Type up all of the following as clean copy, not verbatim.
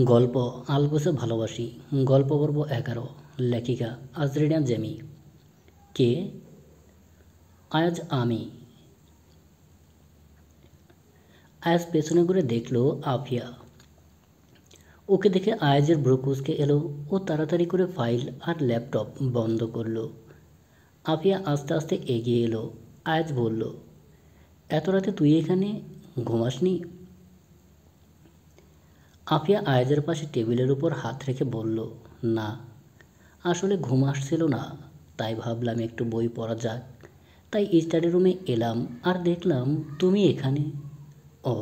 গল্প আলগোছে ভালোবাসি। গল্প পর্ব 11। লেখিকা আজরিনা জেমি। কে? আজ আমি। আয়াজ পেছনে ঘুরে দেখল আফিয়া। ওকে দেখে আয়াজের ভ্রু কুঁচকে এলো। ও তাড়াতাড়ি করে ফাইল আর ল্যাপটপ বন্ধ করলো। আফিয়া আস্তে আস্তে এগিয়ে এলো। আয়াজ বলল, এত রাতে তুই এখানে? ঘুমাসনি? আফিয়া আয়াজের পাশে টেবিলের উপর হাত রেখে বলল, না, আসলে ঘুম আসছিল না, তাই ভাবলাম একটু বই পড়া যাক। তাই স্টাডি রুমে এলাম আর দেখলাম তুমি এখানে। ও,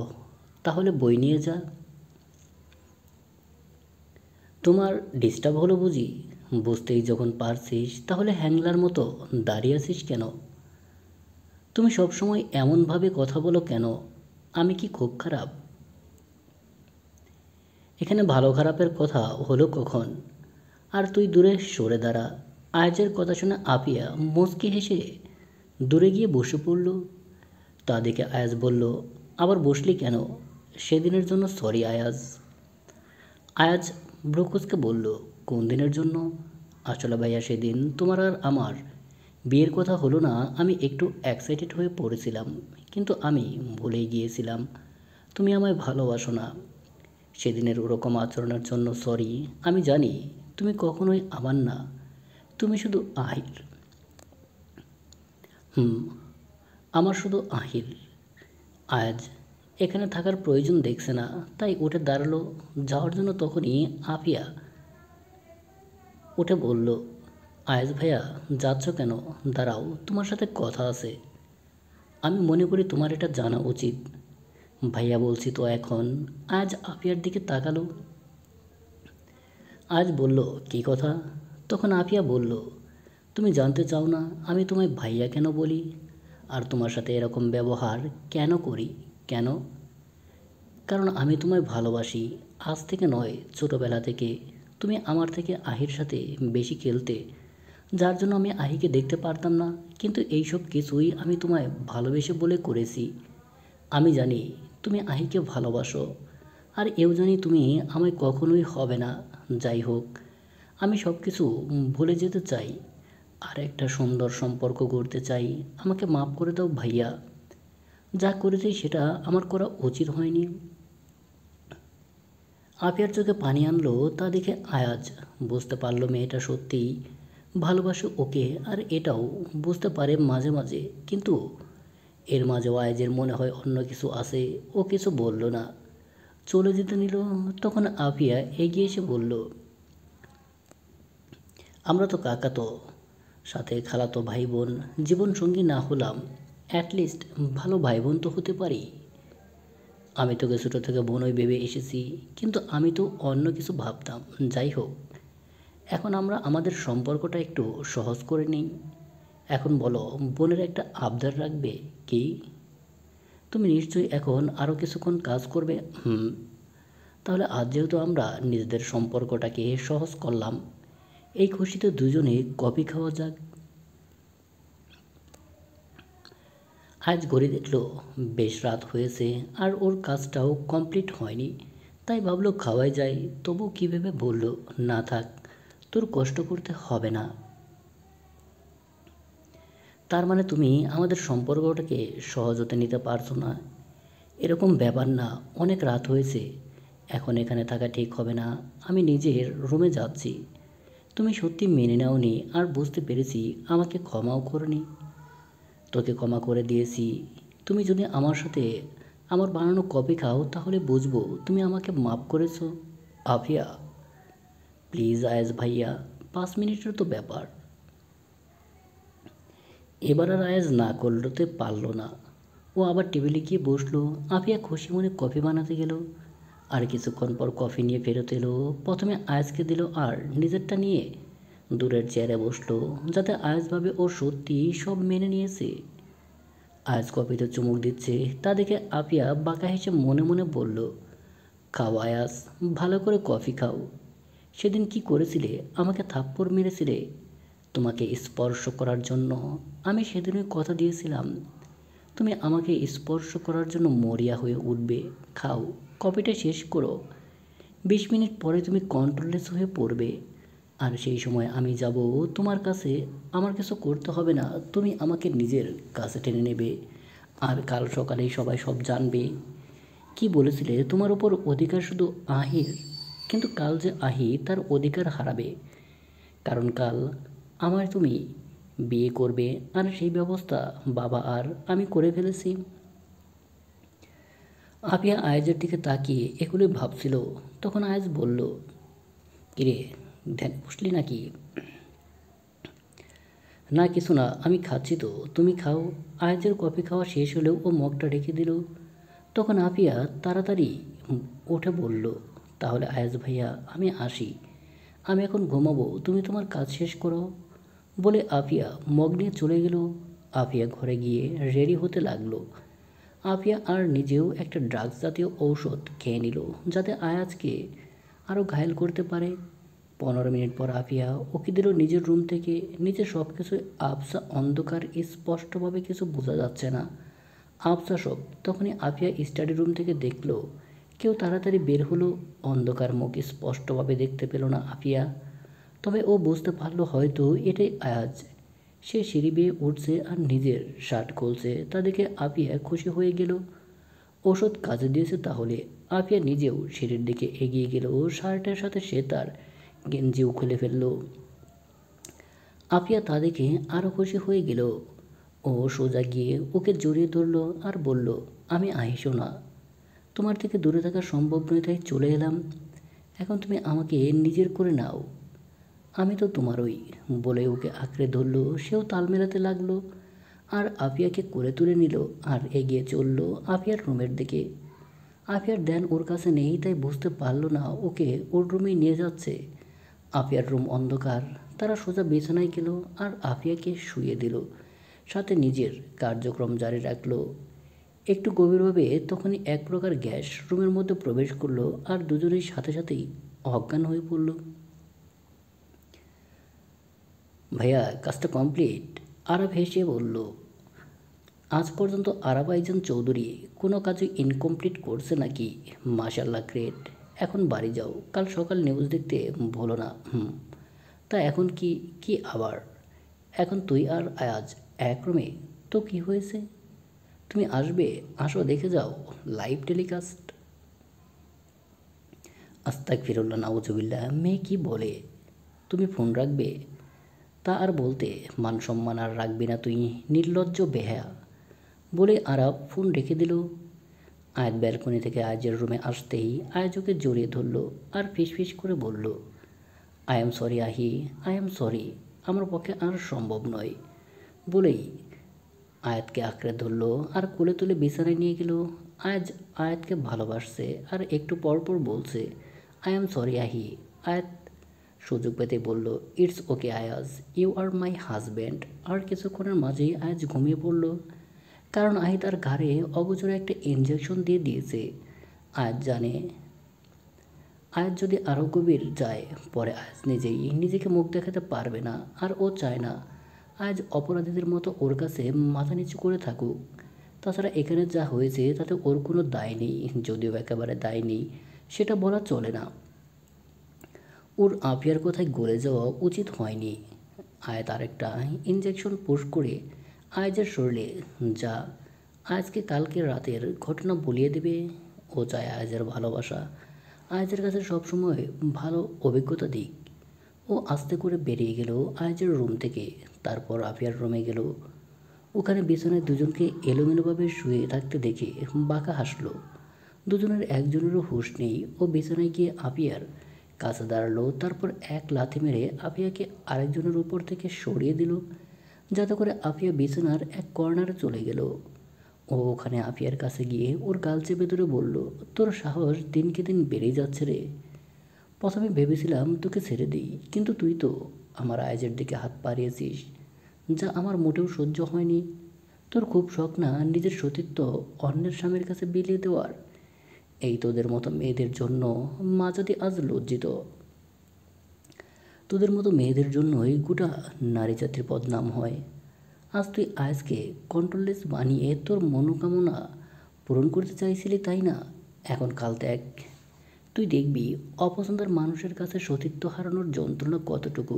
তাহলে বই নিয়ে যা। তোমার ডিস্টার্ব হলো বুঝি? বুঝতেই যখন পারছিস তাহলে হ্যাংলার মতো দাঁড়িয়ে আছিস কেন? তুমি সবসময় এমনভাবে কথা বলো কেন? আমি কি খুব খারাপ? এখানে ভালো খারাপের কথা হলো কখন? আর তুই দূরে সরে দাঁড়া। আয়াজের কথা শুনে আপিয়া মুচকি হেসে দূরে গিয়ে বসে পড়ল। তা দেখে আয়াজ বলল, আবার বসলি কেন? সেদিনের জন্য সরি আয়াজ। আয়াজ ব্রুকুসকে বলল, কোন দিনের জন্য? আসলে ভাইয়া সেদিন তোমার আর আমার বিয়ের কথা হলো না, আমি একটু এক্সাইটেড হয়ে পড়েছিলাম, কিন্তু আমি ভুলেই গিয়েছিলাম তুমি আমায় ভালোবাসো না। সেদিনের ওরকম আচরণের জন্য সরি। আমি জানি তুমি কখনোই আমার না, তুমি শুধু আহির। হুম, আমার শুধু আহিল। আয়াজ এখানে থাকার প্রয়োজন দেখছে না, তাই উঠে দাঁড়ালো যাওয়ার জন্য। তখনই আফিয়া উঠে বলল, আয়াজ ভাইয়া যাচ্ছ কেন? দাঁড়াও, তোমার সাথে কথা আছে। আমি মনে করি তোমার এটা জানা উচিত। ভাইয়া বলছি তো এখন। আজ আফিয়ার দিকে তাকালো। আজ বলল, কী কথা? তখন আফিয়া বলল, তুমি জানতে চাও না আমি তোমায় ভাইয়া কেন বলি, আর তোমার সাথে এরকম ব্যবহার কেন করি? কেন? কারণ আমি তোমায় ভালোবাসি। আজ থেকে নয়, ছোটোবেলা থেকে। তুমি আমার থেকে আহির সাথে বেশি খেলতে, যার জন্য আমি আহিকে দেখতে পারতাম না, কিন্তু এইসব কিছুই আমি তোমায় ভালোবেসে বলে করেছি। আমি জানি তুমি আহিকে ভালোবাসো, আর এও জানি তুমি আমায় কখনোই হবে না। যাই হোক, আমি সব কিছু ভুলে যেতে চাই, আর একটা সুন্দর সম্পর্ক গড়তে চাই। আমাকে মাফ করে দাও ভাইয়া। যা করেছি সেটা আমার করা উচিত হয়নি। আপিয়ার চোখে পানি আনলো তা দেখে আয়াজ বুঝতে পারলো মেয়েটা সত্যিই ভালোবাসে ওকে, আর এটাও বুঝতে পারে মাঝে মাঝে, কিন্তু এর মাঝেও আয়াজের মনে হয় অন্য কিছু আছে। ও কিছু বলল না, চলে যেতে নিল। তখন আপিয়া এগিয়ে এসে বলল, আমরা তো কাকাতো, সাথে খালাতো ভাই বোন। জীবনসঙ্গী না হলাম, অ্যাটলিস্ট ভালো ভাই বোন তো হতে পারি। আমি তোকে ছোটো থেকে বোনই ভেবে এসেছি, কিন্তু আমি তো অন্য কিছু ভাবতাম। যাই হোক, এখন আমরা আমাদের সম্পর্কটা একটু সহজ করে নিই। এখন বলো, বোনের একটা আবদার রাখবে কি? তুমি নিশ্চয়ই এখন আরও কিছুক্ষণ কাজ করবে। হুম, তাহলে আজ যেহেতু আমরা নিজেদের সম্পর্কটাকে সহজ করলাম, এই খুশিতে দুজনে কফি খাওয়া যাক। আজ ঘড়ি দেখলো বেশ রাত হয়েছে, আর ওর কাজটাও কমপ্লিট হয়নি, তাই ভাবলো খাওয়াই যায়। তবু কী ভেবে বলল, না থাক, তোর কষ্ট করতে হবে না। তার মানে তুমি আমাদের সম্পর্কটাকে সহজ হতে নিতে পারছো না? এরকম ব্যাপার না, অনেক রাত হয়েছে, এখন এখানে থাকা ঠিক হবে না। আমি নিজের রুমে যাচ্ছি। তুমি সত্যি মেনে নাওনি, আর বুঝতে পেরেছি আমাকে ক্ষমাও করনি। তোকে ক্ষমা করে দিয়েছি। তুমি যদি আমার সাথে আমার বানানো কফি খাও তাহলে বুঝবো তুমি আমাকে মাফ করেছো। আফিয়া, প্লিজ আয়েজ ভাইয়া, 5 মিনিটের তো ব্যাপার। এবার আর আয়েজ না করতে পারলো না। ও আবার টেবিলে গিয়ে বসলো। আফিয়া খুশি মনে কফি বানাতে গেল। আর কিছুক্ষণ পর কফি নিয়ে ফেরত এলো। প্রথমে আয়েজকে দিল, আর নিজেরটা নিয়ে দূরের চেয়ারে বসলো, যাতে আয়েজ ভাবে ও সত্যি সব মেনে নিয়েছে। আজ কফিতে চুমুক দিচ্ছে, তা দেখে আপিয়া বাঁকা হেসে মনে মনে বলল, খাও আয়াস, ভালো করে কফি খাও। সেদিন কি করেছিলে? আমাকে থাপ্পড় মেরেছিলে তোমাকে স্পর্শ করার জন্য। আমি সেদিনই কথা দিয়েছিলাম তুমি আমাকে স্পর্শ করার জন্য মরিয়া হয়ে উঠবে। খাও, কফিটা শেষ করো। 20 মিনিট পরে তুমি কন্ট্রোললেস হয়ে পড়বে, আর সেই সময় আমি যাব তোমার কাছে। আমার কিছু করতে হবে না, তুমি আমাকে নিজের কাছে টেনে নেবে, আর কাল সকালেই সবাই সব জানবে। কি বলেছিলে তোমার উপর অধিকার শুধু আহির, কিন্তু কাল যে আহি তার অধিকার হারাবে, কারণ কাল আমার তুমি বিয়ে করবে, আর সেই ব্যবস্থা বাবা আর আমি করে ফেলেছি। আপিয়া আয়েজের দিকে তাকিয়ে এগুলি ভাবছিল। তখন আয়েজ বলল, কিরে, ধ্যান বসলি নাকি? না কিছু না, আমি খাচ্ছি তো, তুমি খাও। আয়েজের কফি খাওয়া শেষ হলেও ও মগটা রেখে দিল। তখন আপিয়া তাড়াতাড়ি উঠে বলল, তাহলে আয়েজ ভাইয়া আমি আসি, আমি এখন ঘুমাবো, তুমি তোমার কাজ শেষ করো। বলে আপিয়া মগ নিয়ে চলে গেল। আপিয়া ঘরে গিয়ে রেডি হতে লাগলো। আপিয়া আর নিজেও একটা ড্রাগস জাতীয় ঔষধ খেয়ে নিল, যাতে আয়াজকে আরও ঘায়েল করতে পারে। 15 মিনিট পর আপিয়া ওকে দিল নিজের রুম থেকে। নিচে সব কিছু আবসা অন্ধকার, স্পষ্টভাবে কিছু বোঝা যাচ্ছে না। আবসা সব। তখনই আপিয়া স্টাডি রুম থেকে দেখল কেউ তাড়াতাড়ি বের হলো। অন্ধকার মুখ স্পষ্টভাবে দেখতে পেল না আপিয়া, তবে ও বুঝতে পারলো হয়তো এটাই আয়াজ। সে সিঁড়ি বেয়ে উঠছে আর নিজের শার্ট খুলছে, তা দেখে আপিয়া খুশি হয়ে গেল। ওষুধ কাজে দিয়েছে তাহলে। আপিয়া নিজেও সিঁড়ির দিকে এগিয়ে গেল, শার্টের সাথে সে তার গেঞ্জিও খুলে ফেলল। আপিয়া তা দেখে আরও খুশি হয়ে গেল। ও সোজা গিয়ে ওকে জড়িয়ে ধরল আর বলল, আমি আহিসো না, তোমার থেকে দূরে থাকা সম্ভব নয়, তাই চলে এলাম। এখন তুমি আমাকে নিজের করে নাও, আমি তো তোমারই। বলে ওকে আঁকড়ে ধরল। সেও তাল মেলাতে লাগলো, আর আপিয়াকে করে তুলে নিল আর এগিয়ে চলল আপিয়ার রুমের দিকে। আপিয়ার ধ্যান ওর কাছে নেই, তাই বুঝতে পারলো না ওকে ওর রুমেই নিয়ে যাচ্ছে। আপিয়ার রুম অন্ধকার। তারা সোজা বিছানায় গেল আর আপিয়াকে শুয়ে দিল, সাথে নিজের কার্যক্রম জারি রাখলো। একটু গভীরভাবে তখনই এক প্রকার গ্যাস রুমের মধ্যে প্রবেশ করলো, আর দুজনেই সাথে সাথেই অজ্ঞান হয়ে পড়ল। ভাইয়া কাজটা কমপ্লিট, আরব হেসে বলল। আজ পর্যন্ত আরাব আইজান চৌধুরী কোনো কাজই ইনকমপ্লিট করছে নাকি? মাশাল্লাহ, গ্রেট। এখন বাড়ি যাও, কাল সকাল নিউজ দেখতে ভুলো না। তা এখন কি কি আবার? এখন তুই আর আয়াজ এক রুমে, তো কি হয়েছে? তুমি আসবে, আসো দেখে যাও লাইভ টেলিকাস্ট। আস্তাক ফিরুল্লাহ, নাউজুবিল্লাহ, মেয়ে কি বলে? তুমি ফোন রাখবে? তা আর বলতে, মান সম্মান আর রাখবি না তুই, নির্লজ্জ বেহায়া। বলে আরাব ফোন রেখে দিল। আয়াজ ব্যালকনি থেকে আয়াজের রুমে আসতেই আয়াজ ওকে জড়িয়ে ধরল আর ফিসফিস করে বলল, আই এম সরি আহি, আই এম সরি, আমার পক্ষে আর সম্ভব নয়। বলেই আয়াতকে আঁকড়ে ধরল আর কোলে তুলে বিছানায় নিয়ে গেল। আয়াজ আয়াতকে ভালোবাসছে আর একটু পরপর বলছে, আই এম সরি আহি। আয়াত সুযোগ পেতে বলল, it's okay Ayaz, you are my husband. আর কিছুক্ষণের মাঝেই আয়াজ ঘুমিয়ে পড়ল, কারণ আহি তার ঘাড়ে অগোচরে একটা ইঞ্জেকশন দিয়ে দিয়েছে। আয়াজ জানে আয়াজ যদি আরও গভীর যায়, পরে আয়াজ নিজেই নিজেকে মুখ দেখাতে পারবে না, আর ও চায় না আজ অপরাধীদের মতো ওর কাছে মাথা নিচু করে থাকুক। তাছাড়া এখানে যা হয়েছে তাতে ওর কোনো দায় নেই, যদিও একেবারে দায় নেই সেটা বলা চলে না। ওর আপিয়ার কথায় গলে যাওয়া উচিত হয়নি। আয়াত আরেকটা ইঞ্জেকশন পুশ করে আয়াজের শরীরে, যা আজকে কালকে রাতের ঘটনা বলিয়ে দেবে। ও চায় আয়াজের ভালোবাসা আয়াজের কাছে সবসময় ভালো অভিজ্ঞতা দিক। ও আস্তে করে বেরিয়ে গেল আয়াজের রুম থেকে। তারপর আপিয়ার রুমে গেল। ওখানে বিছানায় দুজনকে এলোমেলোভাবে শুয়ে থাকতে দেখে বাঁকা হাসলো। দুজনের একজনেরও হুঁশ নেই। ও বিছানায় গিয়ে আপিয়ার কাছে দাঁড়ালো, তারপর এক লাথি মেরে আপিয়াকে আরেকজনের উপর থেকে সরিয়ে দিল, যাতে করে আপিয়া বিছানার এক কর্নারে চলে গেল। ও ওখানে আপিয়ার কাছে গিয়ে ওর গাল চেপে ধরে বলল, তোর সাহস দিনকে দিন বেড়েই যাচ্ছে রে। প্রথমে ভেবেছিলাম তোকে ছেড়ে দিই, কিন্তু তুই তো আমার আয়েজের দিকে হাত বাড়িয়েছিস, যা আমার মোটেও সহ্য হয়নি। তোর খুব শখ না নিজের সতীত্ব অন্যের স্বামীর কাছে বিলিয়ে দেওয়ার? এই তোদের মতো মেয়েদের জন্য মা যদি আজ লজ্জিত। তোদের মতো মেয়েদের জন্যই গোটা নারী জাতির বদনাম হয়। আজ তুই আয়াজকে কন্ট্রোললেস বানিয়ে তোর মনোকামনা পূরণ করতে চাইছিলি, তাই না? এখন কাল দেখ তুই দেখবি অপছন্দের মানুষের কাছে সতীত্ব হারানোর যন্ত্রণা কতটুকু।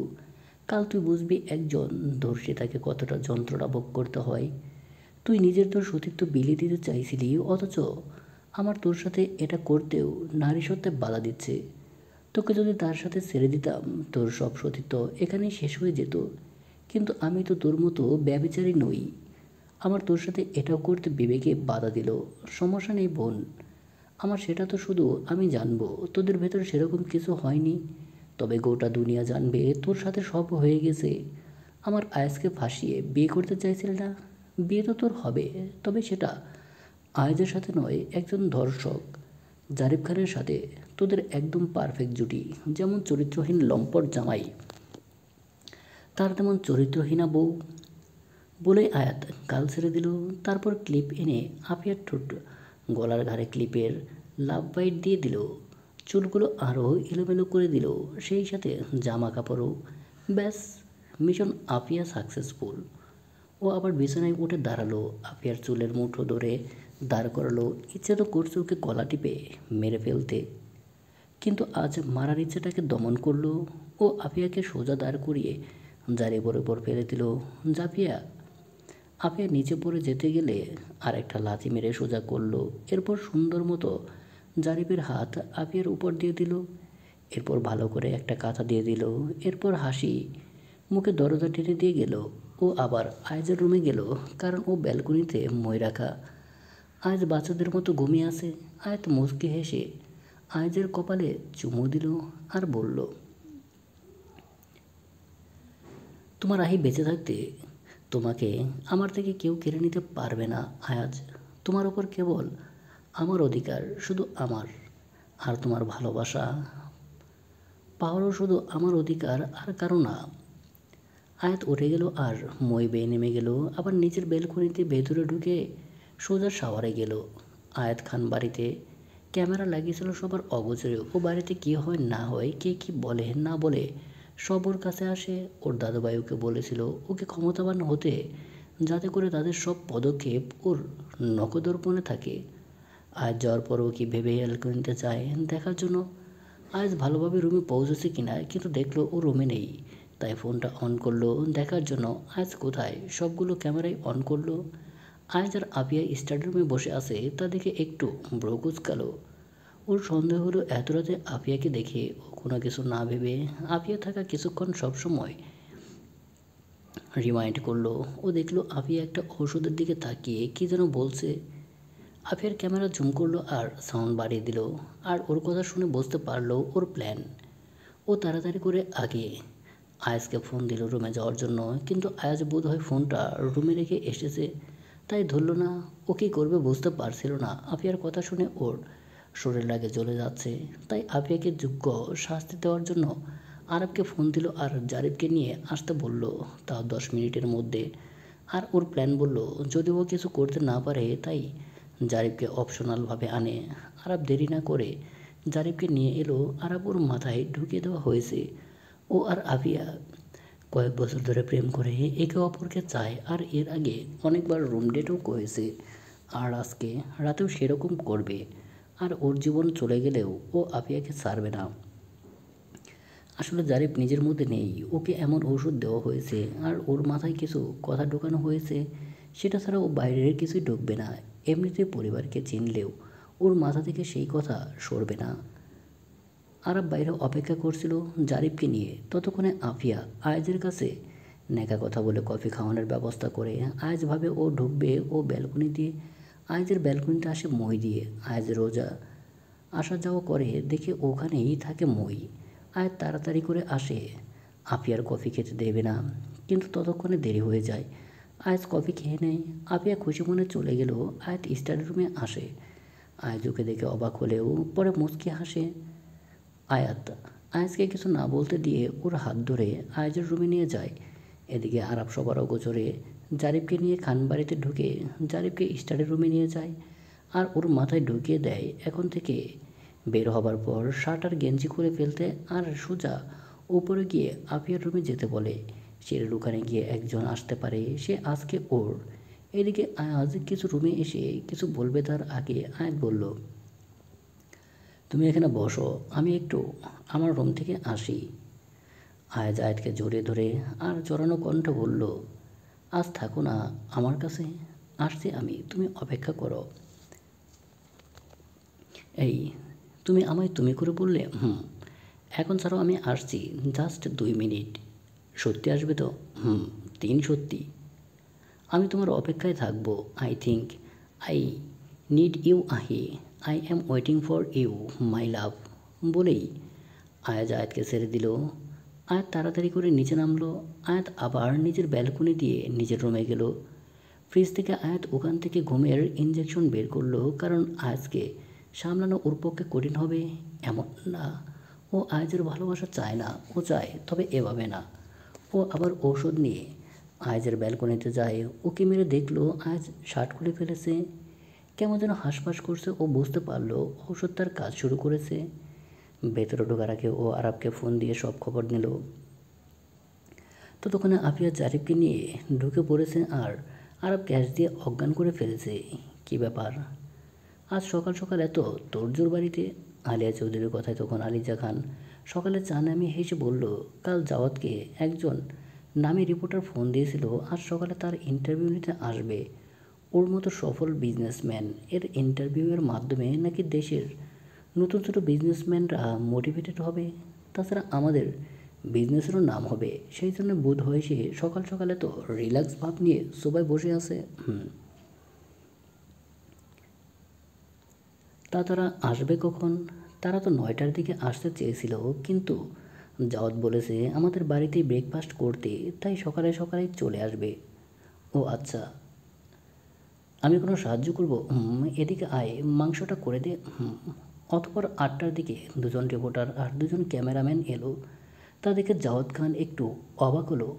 কাল তুই বুঝবি একজন ধর্ষিতাকে কতটা যন্ত্রণা ভোগ করতে হয়। তুই নিজের তোর সতীত্ব বিলিয়ে দিতে চাইছিলি, অথচ আমার তোর সাথে এটা করতেও নারী সত্ত্বে বাধা দিচ্ছে। তোকে যদি তার সাথে ছেড়ে দিতাম, তোর সব সতীত্ব এখানেই শেষ হয়ে যেত। কিন্তু আমি তো তোর মতো ব্যভিচারী নই। আমার তোর সাথে এটাও করতে বিবেকে বাধা দিল। সমস্যা নেই বোন, আমার সেটা তো শুধু আমি জানবো, তোদের ভেতর সেরকম কিছু হয়নি। তবে গোটা দুনিয়া জানবে তোর সাথে সব হয়ে গেছে। আমার আয়াজকে ফাঁসিয়ে বিয়ে করতে চাইছিল না? বিয়ে তো তোর হবে, তবে সেটা আয়াজের সাথে নয়, একজন ধর্ষক জারিফ খানের সাথে। তোদের একদম পারফেক্ট জুটি। যেমন চরিত্রহীন লম্পট জামাই, তার তেমন চরিত্রহীনা বউ। বলে আয়াত গাল ছেড়ে দিল। তারপর ক্লিপ এনে আপিয়ার ঠোঁট গলার ঘাড়ে ক্লিপের লাভ বাইট দিয়ে দিল। চুলগুলো আরও এলোমেলো করে দিল, সেই সাথে জামা কাপড়ও। ব্যাস, মিশন আপিয়া সাকসেসফুল। ও আবার বিছানায় উঠে দাঁড়ালো, আপিয়ার চুলের মুঠো ধরে দাঁড় করালো। ইচ্ছে তো করছে ওকে গলা টিপে মেরে ফেলতে, কিন্তু আজ মারার ইচ্ছেটাকে দমন করলো। ও আপিয়াকে সোজা দাঁড় করিয়ে জারিফের ওপর ফেলে দিল। জাপিয়া আপিয়া নিচে পড়ে যেতে গেলে আর একটা লাথি মেরে সোজা করলো। এরপর সুন্দর মতো জারিফের হাত আপিয়ার উপর দিয়ে দিল। এরপর ভালো করে একটা কাঁথা দিয়ে দিল। এরপর হাসি মুখে দরজা টেনে দিয়ে গেল। ও আবার আয়েজের রুমে গেল, কারণ ও ব্যালকনিতে মই রাখা। আজ বাচ্চাদের মতো ঘুমিয়ে আছে। আয়াত মুচকি হেসে আয়েজের কপালে চুমু দিল আর বলল, তোমার আহি বেঁচে থাকতে তোমাকে আমার থেকে কেউ কেড়ে নিতে পারবে না আয়াজ। তোমার ওপর কেবল আমার অধিকার, শুধু আমার। আর তোমার ভালোবাসা পাওয়ারও শুধু আমার অধিকার, আর কারো না। আয়াত উঠে গেল আর মই বেয়ে নেমে গেল। আবার নিচের বেলকনিতে ভেতরে ঢুকে সোজা শাওয়ারে গেল। আয়াত খান বাড়িতে ক্যামেরা লাগিয়েছিল সবার অগোচরে। ও বাড়িতে কী হয় না হয়, কে কী বলে না বলে, সব ওর কাছে আসে। ওর দাদুভাই ওকে বলেছিল ওকে ক্ষমতাবান হতে, যাতে করে তাদের সব পদক্ষেপ ওর নখদর্পণে থাকে। আজ যাওয়ার পরও কি ভেবে হেল্প নিতে চায় দেখার জন্য আজ ভালোভাবে রুমে পৌঁছেছে কিনা, কিন্তু দেখলো ও রুমে নেই। তাই ফোনটা অন করলো দেখার জন্য আজ কোথায়। সবগুলো ক্যামেরাই অন করলো। আজ আর আপিয়া স্টাডি রুমে বসে আছে, তা দেখে একটু ভ্রু কুঁচকালো। ওর সন্দেহ হলো এত রাতে আপিয়াকে দেখে ও কোনো কিছু না ভেবে আপিয়া থাকা কিছুক্ষণ সবসময় রিমাইন্ড করলো। ও দেখলো আপিয়া একটা ওষুধের দিকে তাকিয়ে কী যেন বলছে। আপিয়ার ক্যামেরা জুম করলো আর সাউন্ড বাড়িয়ে দিল। আর ওর কথা শুনে বুঝতে পারলো ওর প্ল্যান। ও তাড়াতাড়ি করে আগে আয়াজকে ফোন দিল রুমে যাওয়ার জন্য, কিন্তু আয়াজ বোধহয় ফোনটা রুমে রেখে এসেছে, তাই ধরল না। ও কী করবে বুঝতে পারছিল না। আপিয়ার কথা শুনে ওর শরীর লাগে জ্বলে যাচ্ছে। তাই আপিয়াকে যোগ্য শাস্তি দেওয়ার জন্য আরবকে ফোন দিল আর জারিফকে নিয়ে আসতে বলল, তাও 10 মিনিটের মধ্যে। আর ওর প্ল্যান বলল যদি ও কিছু করতে না পারে, তাই জারিফকে অপশনালভাবে আনে। আরব দেরি না করে জারিফকে নিয়ে এলো। আরব ওর মাথায় ঢুকিয়ে দেওয়া হয়েছে ও আর আপিয়া কয়েক বছর ধরে প্রেম করে একে অপরকে চায়, আর এর আগে অনেকবার রুম ডেটও করেছে, আর আজকে রাতেও সেরকম করবে। আর ওর জীবন চলে গেলেও ও আপিয়াকে ছাড়বে না। আসলে জারিফ নিজের মধ্যে নেই, ওকে এমন ওষুধ দেওয়া হয়েছে আর ওর মাথায় কিছু কথা ঢোকানো হয়েছে, সেটা ছাড়া ও বাইরের কিছুই ঢুকবে না। এমনিতে পরিবারকে চিনলেও ওর মাথা থেকে সেই কথা সরবে না। আরব বাইরে অপেক্ষা করছিল জারিফকে নিয়ে। ততক্ষণে আফিয়া আয়েজের কাছে নেকা কথা বলে কফি খাওয়ানোর ব্যবস্থা করে। আয়েজ ভাবে ও ঢুকবে ও ব্যালকনি দিয়ে। আয়েজের ব্যালকনিতে আসে মই দিয়ে। আয়েজ রোজা আসা যাওয়া করে দেখে ওখানেই থাকে মই। আয়াত তাড়াতাড়ি করে আসে, আফিয়ার কফি খেতে দেবে না, কিন্তু ততক্ষণে দেরি হয়ে যায়। আয়াজ কফি খেয়ে নেয়। আফিয়া খুশি মনে চলে গেলেও আয়াত স্টাডি রুমে আসে। আয়াজ ওকে দেখে অবাক হলেও পরে মুচকি হাসে। আয়াত আয়াজকে কিছু না বলতে দিয়ে ওর হাত ধরে আয়াজের রুমে নিয়ে যায়। এদিকে আরব সবার অগোচরে জারিফকে নিয়ে খানবাড়িতে ঢুকে জারিফকে স্টাডি রুমে নিয়ে যায় আর ওর মাথায় ঢুকিয়ে দেয় এখন থেকে বের হবার পর শার্ট আর গেঞ্জি করে ফেলতে, আর সোজা উপরে গিয়ে আফিয়ার রুমে যেতে বলে। সে দোকানে গিয়ে একজন আসতে পারে, সে আজকে ওর। এদিকে আয়াজ কিছু রুমে এসে কিছু বলবে তার আগে আয়াত বলল, তুমি এখানে বসো, আমি একটু আমার রুম থেকে আসি। আয়াজ আয়াতকে জড়িয়ে ধরে আর জড়ানো কণ্ঠে বলল, আজ থাকো না আমার কাছে, আসছি আমি, তুমি অপেক্ষা করো। এই, তুমি আমায় তুমি করে বললে? এখন ছাড়াও, আমি আসছি, জাস্ট 2 মিনিট। সত্যি আসবে তো? 3 সত্যি। আমি তোমার অপেক্ষায় থাকবো। I think I need you Ahi, I am waiting for you my love. বলেই আয়াজ আয়াতকে ছেড়ে দিল। আয়াত তাড়াতাড়ি করে নিচে নামলো। আয়াত আবার নিজের ব্যালকনি দিয়ে নিজের রুমে গেল। ফ্রিজ থেকে আয়াত ওখান থেকে ঘুমের ইঞ্জেকশন বের করলো, কারণ আয়াজকে সামলানো ওর পক্ষে কঠিন হবে এমন না। ও আয়াজের ভালোবাসা চায় না, ও চায়, তবে এভাবে না। ও আবার ঔষধ নিয়ে আয়াজের ব্যালকনিতে যায়। ওকে মেরে দেখলো আয়াজ শার্ট খুলে ফেলেছে। কেমন যেন হাঁসফাঁস করছে। ও বুঝতে পারলো ঔষধ তার কাজ শুরু করেছে। ভেতরে ঢোকার আগে ও আরাবকে ফোন দিয়ে সব খবর নিল। ততক্ষণে আফিয়া জারিফকে নিয়ে ঢুকে পড়েছে আর আরব গ্যাস দিয়ে অজ্ঞান করে ফেলেছে। কি ব্যাপার, আজ সকাল সকাল এত তোড়জোড় বাড়িতে? আলিয়া চৌধুরীর কথায় তখন আলিজা খান সকালে চা নামিয়ে হেসে বলল, কাল জাওয়াতকে একজন নামী রিপোর্টার ফোন দিয়েছিল, আজ সকালে তার ইন্টারভিউ নিতে আসবে। ওর মতো সফল বিজনেসম্যান এর ইন্টারভিউয়ের মাধ্যমে নাকি দেশের নতুন ছোটো বিজনেসম্যানরা মোটিভেটেড হবে। তাছাড়া আমাদের বিজনেসেরও নাম হবে। সেই জন্য বোধ হয় সে সকাল সকালে তো রিল্যাক্স ভাব নিয়ে সবাই বসে আছে। তা তারা আসবে কখন? তারা তো 9টার দিকে আসতে চেয়েছিল, কিন্তু জাওয়াত বলেছে আমাদের বাড়িতেই ব্রেকফাস্ট করতে, তাই সকালে সকালেই চলে আসবে। ও আচ্ছা, আমি কোনো সাহায্য করব? এদিকে আয়, মাংসটা করে দে। অতঃপর 8টার দিকে দুজন রিপোর্টার আর দুজন ক্যামেরাম্যান এলো। তা দেখে জাওয়াত খান একটু অবাক হলো।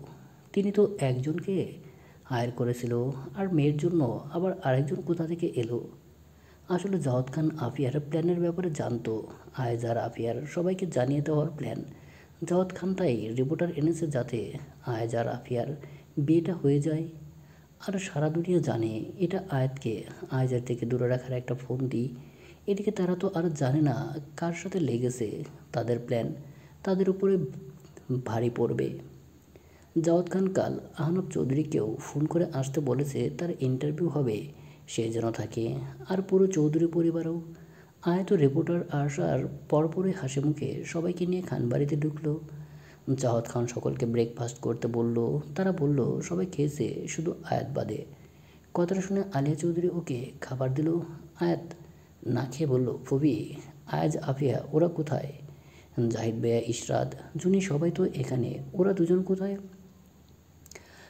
তিনি তো একজনকে হায়ার করেছিল, আর মেয়ের জন্য আবার আরেকজন কোথা থেকে এলো? আসলে জাওয়াত খান আফিয়ার প্ল্যানের ব্যাপারে জানতো। আয়েজ আর আফিয়ার সবাইকে জানিয়ে দেওয়ার প্ল্যান। জাওয়াত খান তাই রিপোর্টার এনেছে যাতে আয়েজ আর আফিয়ার বিয়েটা হয়ে যায়। আর সারা দুনিয়া জানে এটা আয়াতকে আয়েজের থেকে দূরে রাখার একটা ফন্দি। এদিকে তারা তো আর জানে না কার সাথে লেগেছে। তাদের প্ল্যান তাদের উপরে ভারী পড়বে। জাওয়াত খান কাল আহনাব চৌধুরীকেও ফোন করে আসতে বলেছে, তার ইন্টারভিউ হবে, সে যেন থাকে। আর পুরো চৌধুরী পরিবারও। আয়াত রিপোর্টার আসার পরপরই হাসি মুখে সবাইকে নিয়ে খানবাড়িতে ঢুকলো। জাওয়াত খান সকলকে ব্রেকফাস্ট করতে বলল। তারা বলল সবাই খেয়েছে, শুধু আয়াত বাদে। কথাটা শুনে আলিয়া চৌধুরী ওকে খাবার দিল। আয়াত না খেয়ে বলল, ফবি, আয়াজ আফিয়া ওরা কোথায়? জাহিদ ভাইয়া, ইশরাত, জুনি সবাই তো এখানে, ওরা দুজন কোথায়?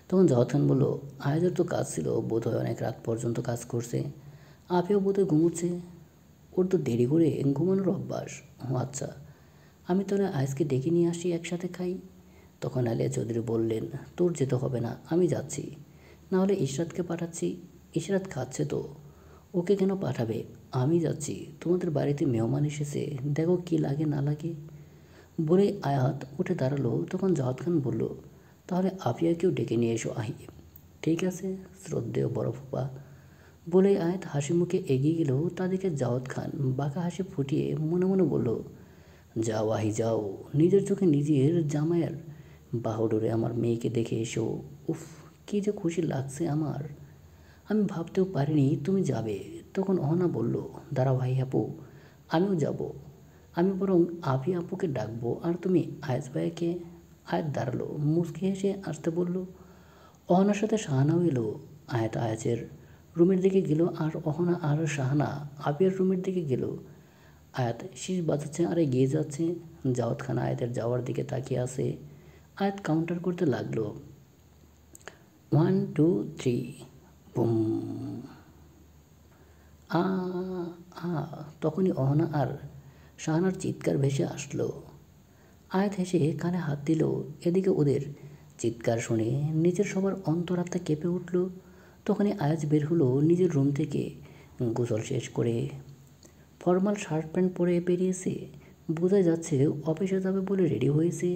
তখন জাওয়াত খান বলল, আয়াজের তো কাজ ছিল, বোধহয় অনেক রাত পর্যন্ত কাজ করছে। আফিয়াও বোধহয় ঘুমোচ্ছে, ওর তো দেরি করে ঘুমানোর অভ্যাস। ও আচ্ছা, আমি তাহলে আয়াজকে ডেকে নিয়ে আসি, একসাথে খাই। তখন আলিয়া চৌধুরী বললেন, তোর যেতে হবে না, আমি যাচ্ছি। নাহলে ইশরাতকে পাঠাচ্ছি। ইশরাত খাচ্ছে তো, ওকে কেন পাঠাবে? আমি যাচ্ছি, তোমাদের বাড়িতে মেহমান এসেছে, দেখো কী লাগে না লাগে। বলেই আয়াত উঠে দাঁড়ালো। তখন জাওয়াত খান বলল, তাহলে আফিয়াকেও ডেকে নিয়ে এসো আহি। ঠিক আছে শ্রদ্ধেয় বড় ফুপা। বলেই আয়াত হাসি মুখে এগিয়ে গেল। তাদেরকে জাওয়াত খান বাঁকা হাসি ফুটিয়ে মনে মনে বলল, যাও আহি যাও, নিজের চোখে নিজের জামাইয়ের বাহুডোরে আমার মেয়েকে দেখে এসো। উফ, কী যে খুশি লাগছে আমার, আমি ভাবতেও পারিনি তুমি যাবে। তখন অহনা বলল, দাঁড়া ভাই আপু, আমিও যাব। আমি বরং আফি আপুকে ডাকবো, আর তুমি আয়েজ ভাইকে। আয়াত দাঁড়ালো, মুচকি হেসে আসতে বলল। অহনার সাথে শাহানাও এলো। আয়াত আয়াজের রুমের দিকে গেল আর অহনা আর শাহানা আফিয়ার রুমের দিকে গেল। আয়াত শীষ বাজাচ্ছে আর এগিয়ে যাচ্ছে। জাওয়াত খান আয়াতের যাওয়ার দিকে তাকিয়ে আছে। আয়াত কাউন্টার করতে লাগলো, 1 2 3, বুম। আ আ তখনই অহনা আর শাহানার চিৎকার ভেসে আসলো। আয়াত হেসে কানে হাত দিল। এদিকে ওদের চিৎকার শুনে নিজের সবার অন্তরাত্মা কেঁপে উঠল। তখনই আয়াজ বের হলো নিজের রুম থেকে। গোসল শেষ করে ফর্মাল শার্ট প্যান্ট পরে বেরিয়েছে। বোঝা যাচ্ছে অফিসে যাবে বলে রেডি হয়েছে।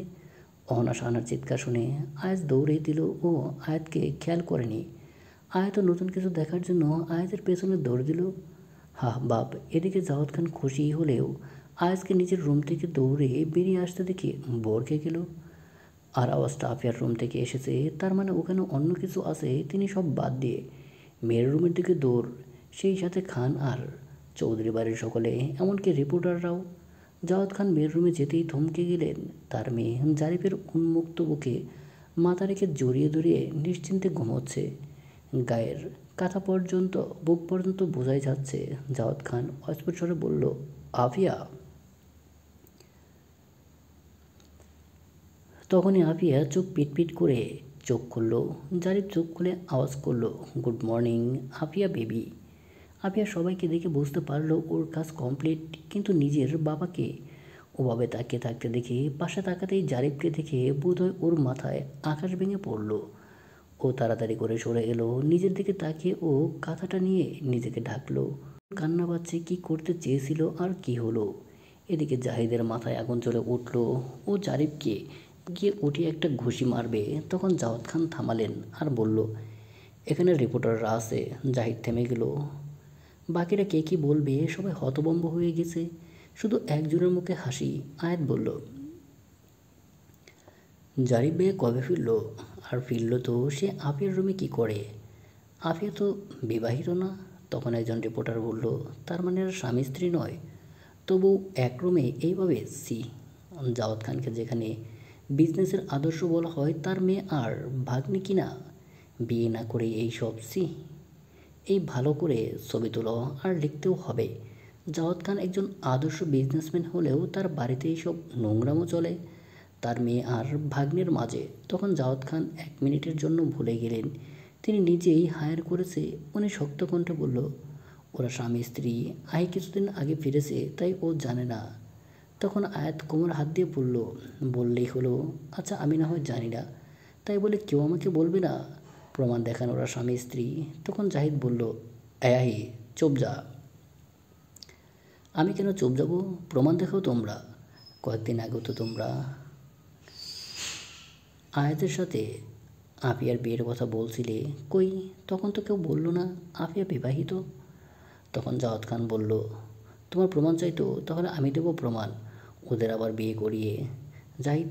অহনা শাহানার চিৎকার শুনে আয়াজ দৌড়ে দিল ও আয়াতকে খেয়াল করেনি। আয়াতও নতুন কিছু দেখার জন্য আয়াতের পেছনে দৌড় দিল। হাহ বাপ। এদিকে জাওয়াত খান খুশি হলেও আয়াজকে নিজের রুম থেকে দৌড়ে বেরিয়ে আসতে দেখে বরকে গেল। আর আওয়াজটা আফিয়ার রুম থেকে এসেছে, তার মানে ওখানে অন্য কিছু আছে। তিনি সব বাদ দিয়ে মেয়ের রুমের দিকে দৌড়, সেই সাথে খান আর চৌধুরী বাড়ির সকলে, এমনকি রিপোর্টাররাও। জাওয়াত খান মেয়ের রুমে যেতেই থমকে গেলেন। তার মেয়ে জারিফের উন্মুক্ত বুকে মাথা রেখে জড়িয়ে ধরিয়ে নিশ্চিন্তে ঘুমোচ্ছে। গায়ের কাঁথা পর্যন্ত, বুক পর্যন্ত বোঝাই যাচ্ছে। জাওয়াত খান অস্ফুট স্বরে বলল, আফিয়া। তখনই আফিয়া চোখ পিটপিট করে চোখ খুলল। জারিফ চোখ খুলে আওয়াজ করলো, good morning Afia baby. Afia সবাইকে দেখে বুঝতে পারলো ওর কাজ কমপ্লিট, কিন্তু নিজের বাবাকে ওভাবে তাকিয়ে থাকতে দেখে, পাশে তাকাতেই জারিফকে দেখে বোধহয় ওর মাথায় আকাশ ভেঙে পড়ল। ও তাড়াতাড়ি করে সরে এলো। নিজের দিকে তাকিয়ে ও কাঁথাটা নিয়ে নিজেকে ঢাকলো। কান্না পাচ্ছে, কি করতে চেয়েছিল আর কি হলো। এদিকে জাহিদের মাথায় আগুন জ্বলে উঠল। ও জারিফকে গিয়ে উঠে একটা ঘুষি মারবে, তখন জাওয়াত খান থামালেন আর বলল, এখানে রিপোর্টাররা আছে। জাহিদ থেমে গেল। বাকিরা কে কী বলবে সবাই হতভম্ব হয়ে গেছে। শুধু একজনের মুখে হাসি। আয়াত বলল, জারিফ ভাইয়া কবে ফিরল? আর ফিরল তো সে আফিয়ার রুমে কি করে? আফিয়া তো বিবাহিত না। তখন একজন রিপোর্টার বলল, তার মানে আর স্বামী স্ত্রী নয়, তবু এক রুমে এইভাবে? সি। জাওয়াত খানকে যেখানে বিজনেসের আদর্শ বলা হয়, তার মেয়ে আর ভাগ্নে কিনা বিয়ে না করে এইসব? সি। এই ভালো করে ছবি তোলো আর লিখতেও হবে। জাওয়াত খান একজন আদর্শ বিজনেসম্যান হলেও তার বাড়িতে এইসব নোংরামও চলে তার মেয়ে আর ভাগ্নের মাঝে। তখন জাওয়াত খান 1 মিনিটের জন্য ভুলে গেলেন তিনি নিজেই হায়ার করেছে। উনি শক্ত কণ্ঠে বলল, ওরা স্বামী স্ত্রী। আই কিছুদিন আগে ফিরেছে, তাই ও জানে না। তখন আয়াত কোমর হাত দিয়ে বলল, বললেই হলো। আচ্ছা আমি না হয় জানি না, তাই বলে কেউ আমাকে বলবে না? প্রমাণ দেখান ওরা স্বামী স্ত্রী। তখন জাহিদ বলল, আহি চুপ যা। আমি কেন চুপ যাব? প্রমাণ দেখাও তোমরা। কয়েকদিন আগেও তো তোমরা আয়াতের সাথে আফিয়ার বিয়ের কথা বলছিলে। কই, তখন তো কেউ বলল না আফিয়া বিবাহিত। তখন জাওয়াত খান বলল, তোমার প্রমাণ চাই তো? তাহলে আমি দেবো প্রমাণ। ওদের আবার বিয়ে করিয়ে। জাহিদ,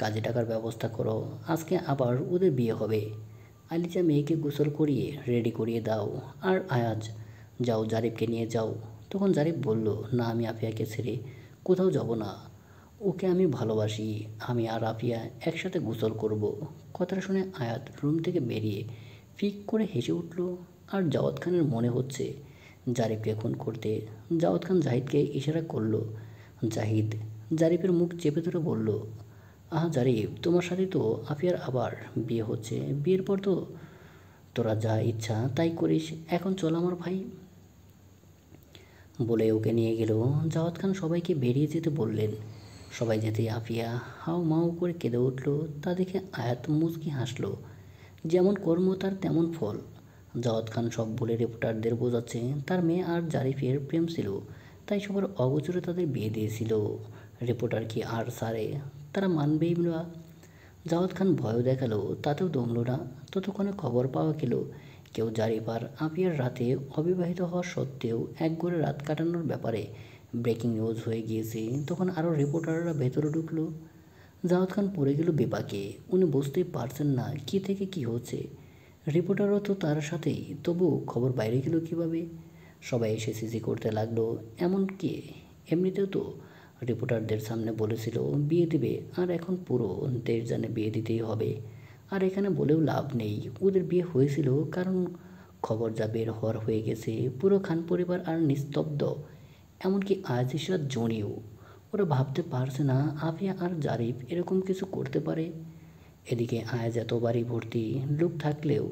কাজে টাকার ব্যবস্থা করো, আজকে আবার ওদের বিয়ে হবে। আলিজা মেয়েকে গোসল করিয়ে রেডি করিয়ে দাও। আর আয়াজ, যাও জারিফকে নিয়ে যাও। তখন জারিফ বলল, না আমি আফিয়াকে ছেড়ে কোথাও যাব না। ওকে আমি ভালোবাসি। আমি আর আফিয়া একসাথে গোসল করব। কথাটা শুনে আয়াত রুম থেকে বেরিয়ে ফিক করে হেসে উঠল। আর জাওয়াত খানের মনে হচ্ছে জারিফকে খুন করতে। জাওয়াত খান জাহিদকে ইশারা করল। জাহিদ জারিফের মুখ চেপে ধরে বলল, আহা জারিফ, তোমার সাথে তো আফিয়ার আবার বিয়ে হচ্ছে। বিয়ের পর তো তোরা যা ইচ্ছা তাই করিস। এখন চল আমার ভাই। বলে ওকে নিয়ে গেল। জাওয়াত খান সবাইকে বেরিয়ে যেতে বললেন। সবাই যেতে আফিয়া হাউ মাউ করে কেঁদে উঠল। তা দেখে আয়াত মুচকি হাসল। যেমন কর্ম তার তেমন ফল। জাওয়াত খান সব বলে রিপোর্টারদের বোঝাচ্ছে তার মেয়ে আর জারিফের প্রেম ছিল, তাই সবার অগোচরে তাদের বিয়ে দিয়েছিল। রিপোর্টার কি আর সারে? তারা মানবেই না। জাওয়াত খান ভয়ও দেখালো, তাতেও দমল না। ততক্ষণে খবর পাওয়া গেল কেউ জারিফ আর আফিয়ার রাতে অবিবাহিত হওয়া সত্ত্বেও এক ঘরে রাত কাটানোর ব্যাপারে ব্রেকিং নিউজ হয়ে গিয়েছে। তখন আরও রিপোর্টাররা ভেতরে ঢুকলো। জাওয়াত খান পড়ে গেল বিপাকে। উনি বুঝতেই পারছেন না কী থেকে কী হচ্ছে। রিপোর্টারও তো তার সাথেই, তবু খবর বাইরে গেল কীভাবে? সবাই এসে সিসি করতে লাগলো। এমনকি এমনিতেও তো রিপোর্টারদের সামনে বলেছিল বিয়ে দেবে, আর এখন পুরো দেশ জানে বিয়ে দিতেই হবে। আর এখানে বলেও লাভ নেই, ওদের বিয়ে হয়েছিল, কারণ খবর যা বের হওয়ার হয়ে গেছে। পুরো খান পরিবার আর নিস্তব্ধ, এমনকি আজিশা জনিও। ওরা ভাবতে পারছে না আফিয়া আর জারিফ এরকম কিছু করতে পারে। এদিকে আয়াজ এত বাড়ি ভর্তি লোক থাকলেও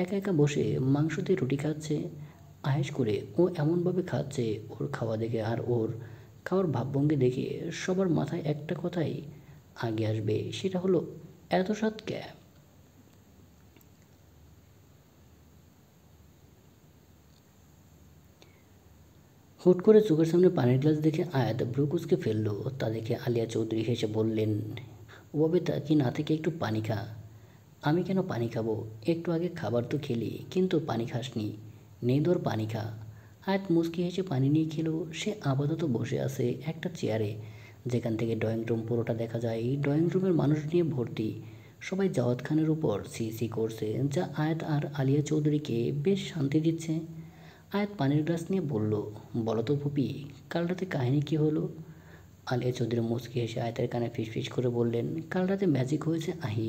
একা একা বসে মাংস দিয়ে রুটি খাচ্ছে। আয়েশ করে ও এমনভাবে খাচ্ছে, ওর খাওয়া দেখে আর ওর খাওয়ার ভাবভঙ্গি দেখে সবার মাথায় একটা কথাই আগে আসবে, সেটা হলো এত স্বাদ ক্যা। হুট করে চোখের সামনে পানির গ্লাস দেখে আয়াত ব্রুকুসকে ফেললো। তা দেখে আলিয়া চৌধুরী হেসে বললেন, ওভাবে তাকিয়ে না থেকে একটু পানি খা। আমি কেন পানি খাবো? একটু আগে খাবার তো খেলি, কিন্তু পানি খাসনি। নে ধর পানি খা। আয়াত মুচকি হেসে পানি নিয়ে খেলো। সে আপাতত বসে আছে একটা চেয়ারে, যেখান থেকে ড্রয়িং রুম পুরোটা দেখা যায়। ড্রয়িং রুমের মানুষ নিয়ে ভর্তি, সবাই জাওয়াত খানের উপর সি করছে, যা আয়াত আর আলিয়া চৌধুরীকে বেশ শান্তি দিচ্ছে। আয়াত পানির গ্লাস নিয়ে বলল, বলো তো ফুপি, কাল রাতে কাহিনী কী হলো? আলিয়া চৌধুরী মুচকি হেসে আয়াতের কানে ফিসফিস করে বললেন, কাল রাতে ম্যাজিক হয়েছে আহি,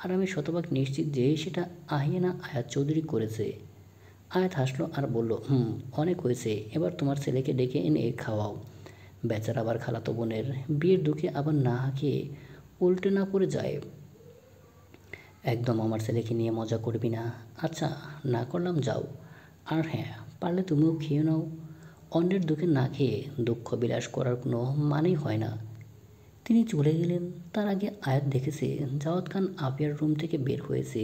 আর আমি শতভাগ নিশ্চিত যে সেটা আহিয়া না আয়াত চৌধুরী করেছে। আয়াত হাসলো আর বলল, অনেক হয়েছে, এবার তোমার ছেলেকে ডেকে এনে খাওয়াও। বেচারা আবার খালাতো বোনের বিয়ের দুঃখে আবার না খেয়ে উল্টে না পড়ে যায়। একদম আমার ছেলেকে নিয়ে মজা করবি না? আচ্ছা, না করলাম, যাও। আর হ্যাঁ, পারলে তুমিও খেয়ে নাও। অন্যের দুঃখে না খেয়ে দুঃখ বিলাস করার কোনো মানেই হয় না। তিনি চলে গেলেন। তার আগে আয়াত দেখেছে জাওয়াত খান আফিয়ার রুম থেকে বের হয়েছে।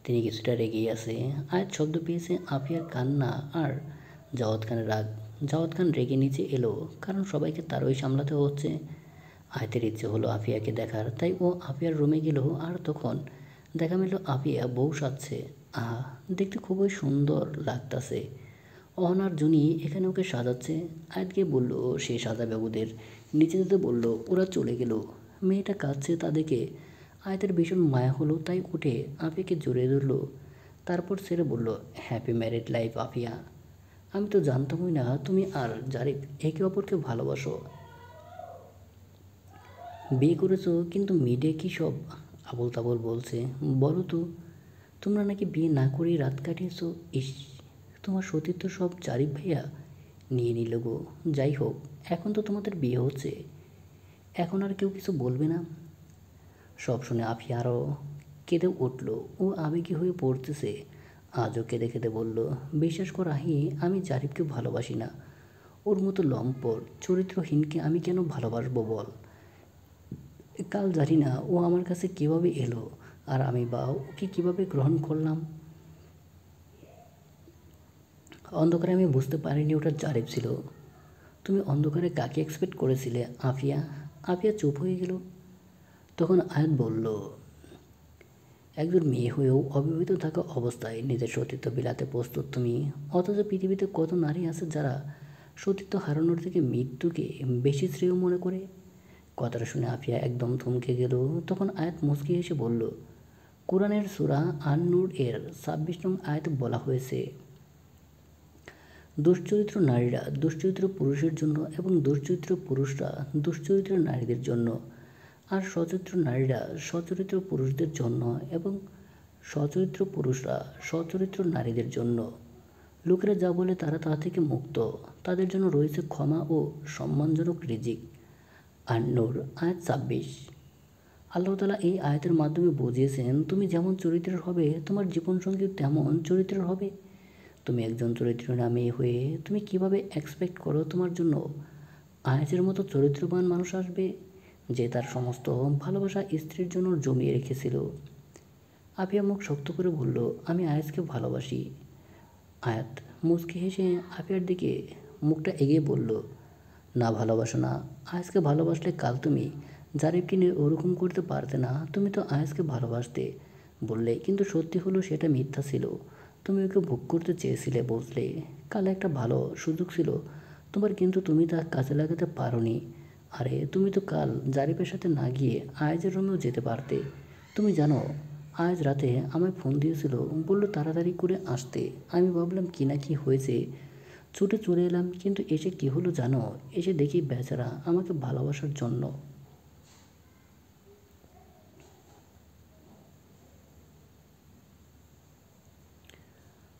তিনি কিছুটা রেগেই আছে। আয়াত শব্দ পেয়েছে আফিয়ার কান্না আর জাওয়াত খানের রাগ। জাওয়াত খান রেগে নিচে এলো, কারণ সবাইকে তারই সামলাতে হচ্ছে। আয়াতের ইচ্ছে হলো আফিয়াকে দেখার, তাই ও আফিয়ার রুমে গেল। আর তখন দেখা মিলল আফিয়া বউ সাজছে। আহা, দেখতে খুবই সুন্দর লাগতাছে। অহনার জুনি এখানে ওকে সাজাচ্ছে। আয়াতকে বলল সে সাজাবে ওদের। নিচে যেতে বলল, ওরা চলে গেল। মেয়েটা কাঁদছে তা দেখে আয়াতের ভীষণ মায়া হলো, তাই উঠে আফিয়াকে জড়িয়ে ধরল। তারপর ছেড়ে বলল, হ্যাপি ম্যারিড লাইফ আফিয়া। আমি তো জানতামই না তুমি আর জারিফ একে অপরকে ভালোবাসো। বিয়ে করেছো, কিন্তু মিডিয়া কী সব আবোল তাবোল বলছে। বলো তো, তোমরা নাকি বিয়ে না করেই রাত কাটিয়েছো। ইস, তোমার সতীর্থ সব জারিফ ভাইয়া নিয়ে নিল গো। যাই হোক, এখন তো তোমাদের বিয়ে হচ্ছে, এখন আর কেউ কিছু বলবে না? সব শুনে আফিয়া আরও কেঁদে উঠল। ও আবেগী হয়ে পড়তেছে। আজও কেঁদে কেঁদে বলল, বিশ্বাস কর আহি, আমি জারিফকে ভালোবাসি না। ওর মতো লম্পট চরিত্রহীনকে আমি কেন ভালোবাসবো বল? কাল জানি না ও আমার কাছে কীভাবে এলো, আর আমি বা ওকে কীভাবে গ্রহণ করলাম। অন্ধকারে আমি বুঝতে পারিনি ওটা জারিফ ছিল। তুমি অন্ধকারে কাকে এক্সপেক্ট করেছিলে আফিয়া? আফিয়া চুপ হয়ে গেল। তখন আয়াত বলল, একজন মেয়ে হয়েও অবিবাহিত থাকা অবস্থায় নিজের সতীত্ব বিলাতে প্রস্তুত তুমি, অথচ পৃথিবীতে কত নারী আছে যারা সতীত্ব হারানোর থেকে মৃত্যুকে বেশি শ্রেয় মনে করে। কথাটা শুনে আফিয়া একদম থমকে গেল। তখন আয়াত মুচকি হেসে বলল, কোরআনের সূরা আন-নূর এর ২৬ নং আয়াতে বলা হয়েছে, দুশ্চরিত্র নারীরা দুশ্চরিত্র পুরুষের জন্য এবং দুশ্চরিত্র পুরুষরা দুশ্চরিত্র নারীদের জন্য, আর সচরিত্র নারীরা সচরিত্র পুরুষদের জন্য এবং সচরিত্র পুরুষরা সচরিত্র নারীদের জন্য। লোকেরা যা বলে তারা তা থেকে মুক্ত, তাদের জন্য রয়েছে ক্ষমা ও সম্মানজনক রিজিক। আন-নূর আয়াত ২৬। আল্লাহ তাআলা এই আয়াতের মাধ্যমে বুঝিয়েছেন, তুমি যেমন চরিত্রের হবে তোমার জীবনসঙ্গীও তেমন চরিত্রের হবে। তুমি একজন চরিত্রহীনা মেয়ে হয়ে তুমি কিভাবে এক্সপেক্ট করো তোমার জন্য আয়াজের মতো চরিত্রবান মানুষ আসবে, যে তার সমস্ত ভালোবাসা স্ত্রীর জন্য জমিয়ে রেখেছিল? আফিয়া মুখ শক্ত করে বলল, আমি আয়াজকে ভালোবাসি। আয়াত মুচকি হেসে আফিয়ার দিকে মুখটা এগিয়ে বলল, না, ভালোবাসো না। আয়াজকে ভালোবাসলে কাল তুমি জারিফকে নিয়ে ওরকম করতে পারতে না। তুমি তো আয়াজকে ভালোবাসতে বললে, কিন্তু সত্যি হলো সেটা মিথ্যা ছিল। তুমি ওকে ভোগ করতে চেয়েছিলে, বুঝলে? কাল একটা ভালো সুযোগ ছিল তোমার, কিন্তু তুমি তা কাজে লাগাতে পারোনি। আরে তুমি তো কাল জারিফের সাথে না গিয়ে আয়াজের রুমেও যেতে পারতে। তুমি জানো, আজ রাতে আমায় ফোন দিয়েছিল, বলল তাড়াতাড়ি করে আসতে। আমি ভাবলাম কি না কি হয়েছে, ছুটে চলে এলাম, কিন্তু এসে কী হলো জানো? এসে দেখি বেচারা আমাকে ভালোবাসার জন্য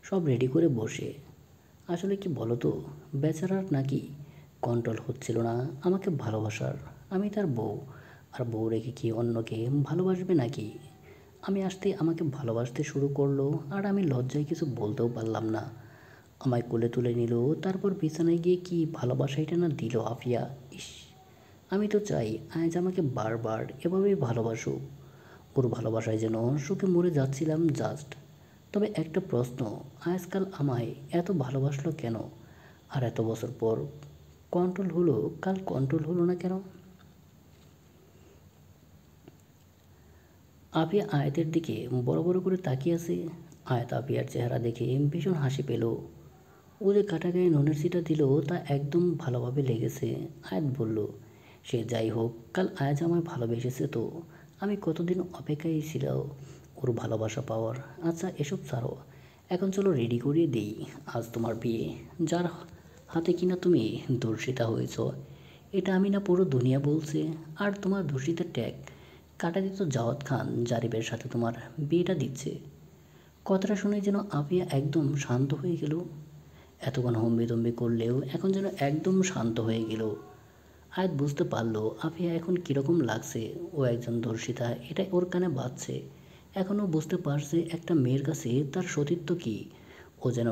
সব রেডি করে বসে। আসলে কি বলো তো, বেচারার নাকি কন্ট্রোল হচ্ছিল না আমাকে ভালোবাসার। আমি তার বউ, আর বউ রেখে কি অন্যকে ভালোবাসবে নাকি? আমি আসতেই আমাকে ভালোবাসতে শুরু করলো, আর আমি লজ্জায় কিছু বলতেও পারলাম না। আমায় কোলে তুলে নিল, তারপর বিছানায় গিয়ে কি ভালোবাসাইটা না দিল আফিয়া। ইস, আমি তো চাই আজ আমাকে বারবার এভাবেই ভালোবাসুক। ওর ভালোবাসায় যেন সুখে মরে যাচ্ছিলাম জাস্ট। তবে একটা প্রশ্ন, আজকাল আমায় এত ভালোবাসলো কেন? আর এত বছর পর কন্ট্রোল হলো, কাল কন্ট্রোল হলো না কেন? আপিয়া আয়াতের দিকে বড় বড় করে তাকিয়ে আছে। আয়াত আপিয়ার চেহারা দেখে ভীষণ হাসি পেল। ওদের কাটা গায়ে নুনের ছিটা দিল, তা একদম ভালোভাবে লেগেছে। আয়াত বলল, সে যাই হোক, কাল আয়াজ আমায় ভালোবেসেছে তো। আমি কতদিন অপেক্ষায় ছিল ওর ভালোবাসা পাওয়ার। আচ্ছা এসব ছাড়ো, এখন চলো রেডি করিয়ে দিই। আজ তোমার বিয়ে, যার হাতে কিনা তুমি ধর্ষিতা হয়েছ, এটা আমি না পুরো দুনিয়া বলছে। আর তোমার ধর্ষিতার ট্যাগ কাটা দিত জাওয়াত খান, জারিবের সাথে তোমার বিয়েটা দিচ্ছে। কথাটা শুনে যেন আপিয়া একদম শান্ত হয়ে গেল। এতক্ষণ হম্বিতম্বি করলেও এখন যেন একদম শান্ত হয়ে গেল। আয়াত বুঝতে পারলো আপিয়া এখন কীরকম লাগছে। ও একজন ধর্ষিতা, এটাই ওর কানে বাজছে। এখনও বুঝতে পারছে একটা মেয়ের কাছে তার সতীত্ব কী। ও যেন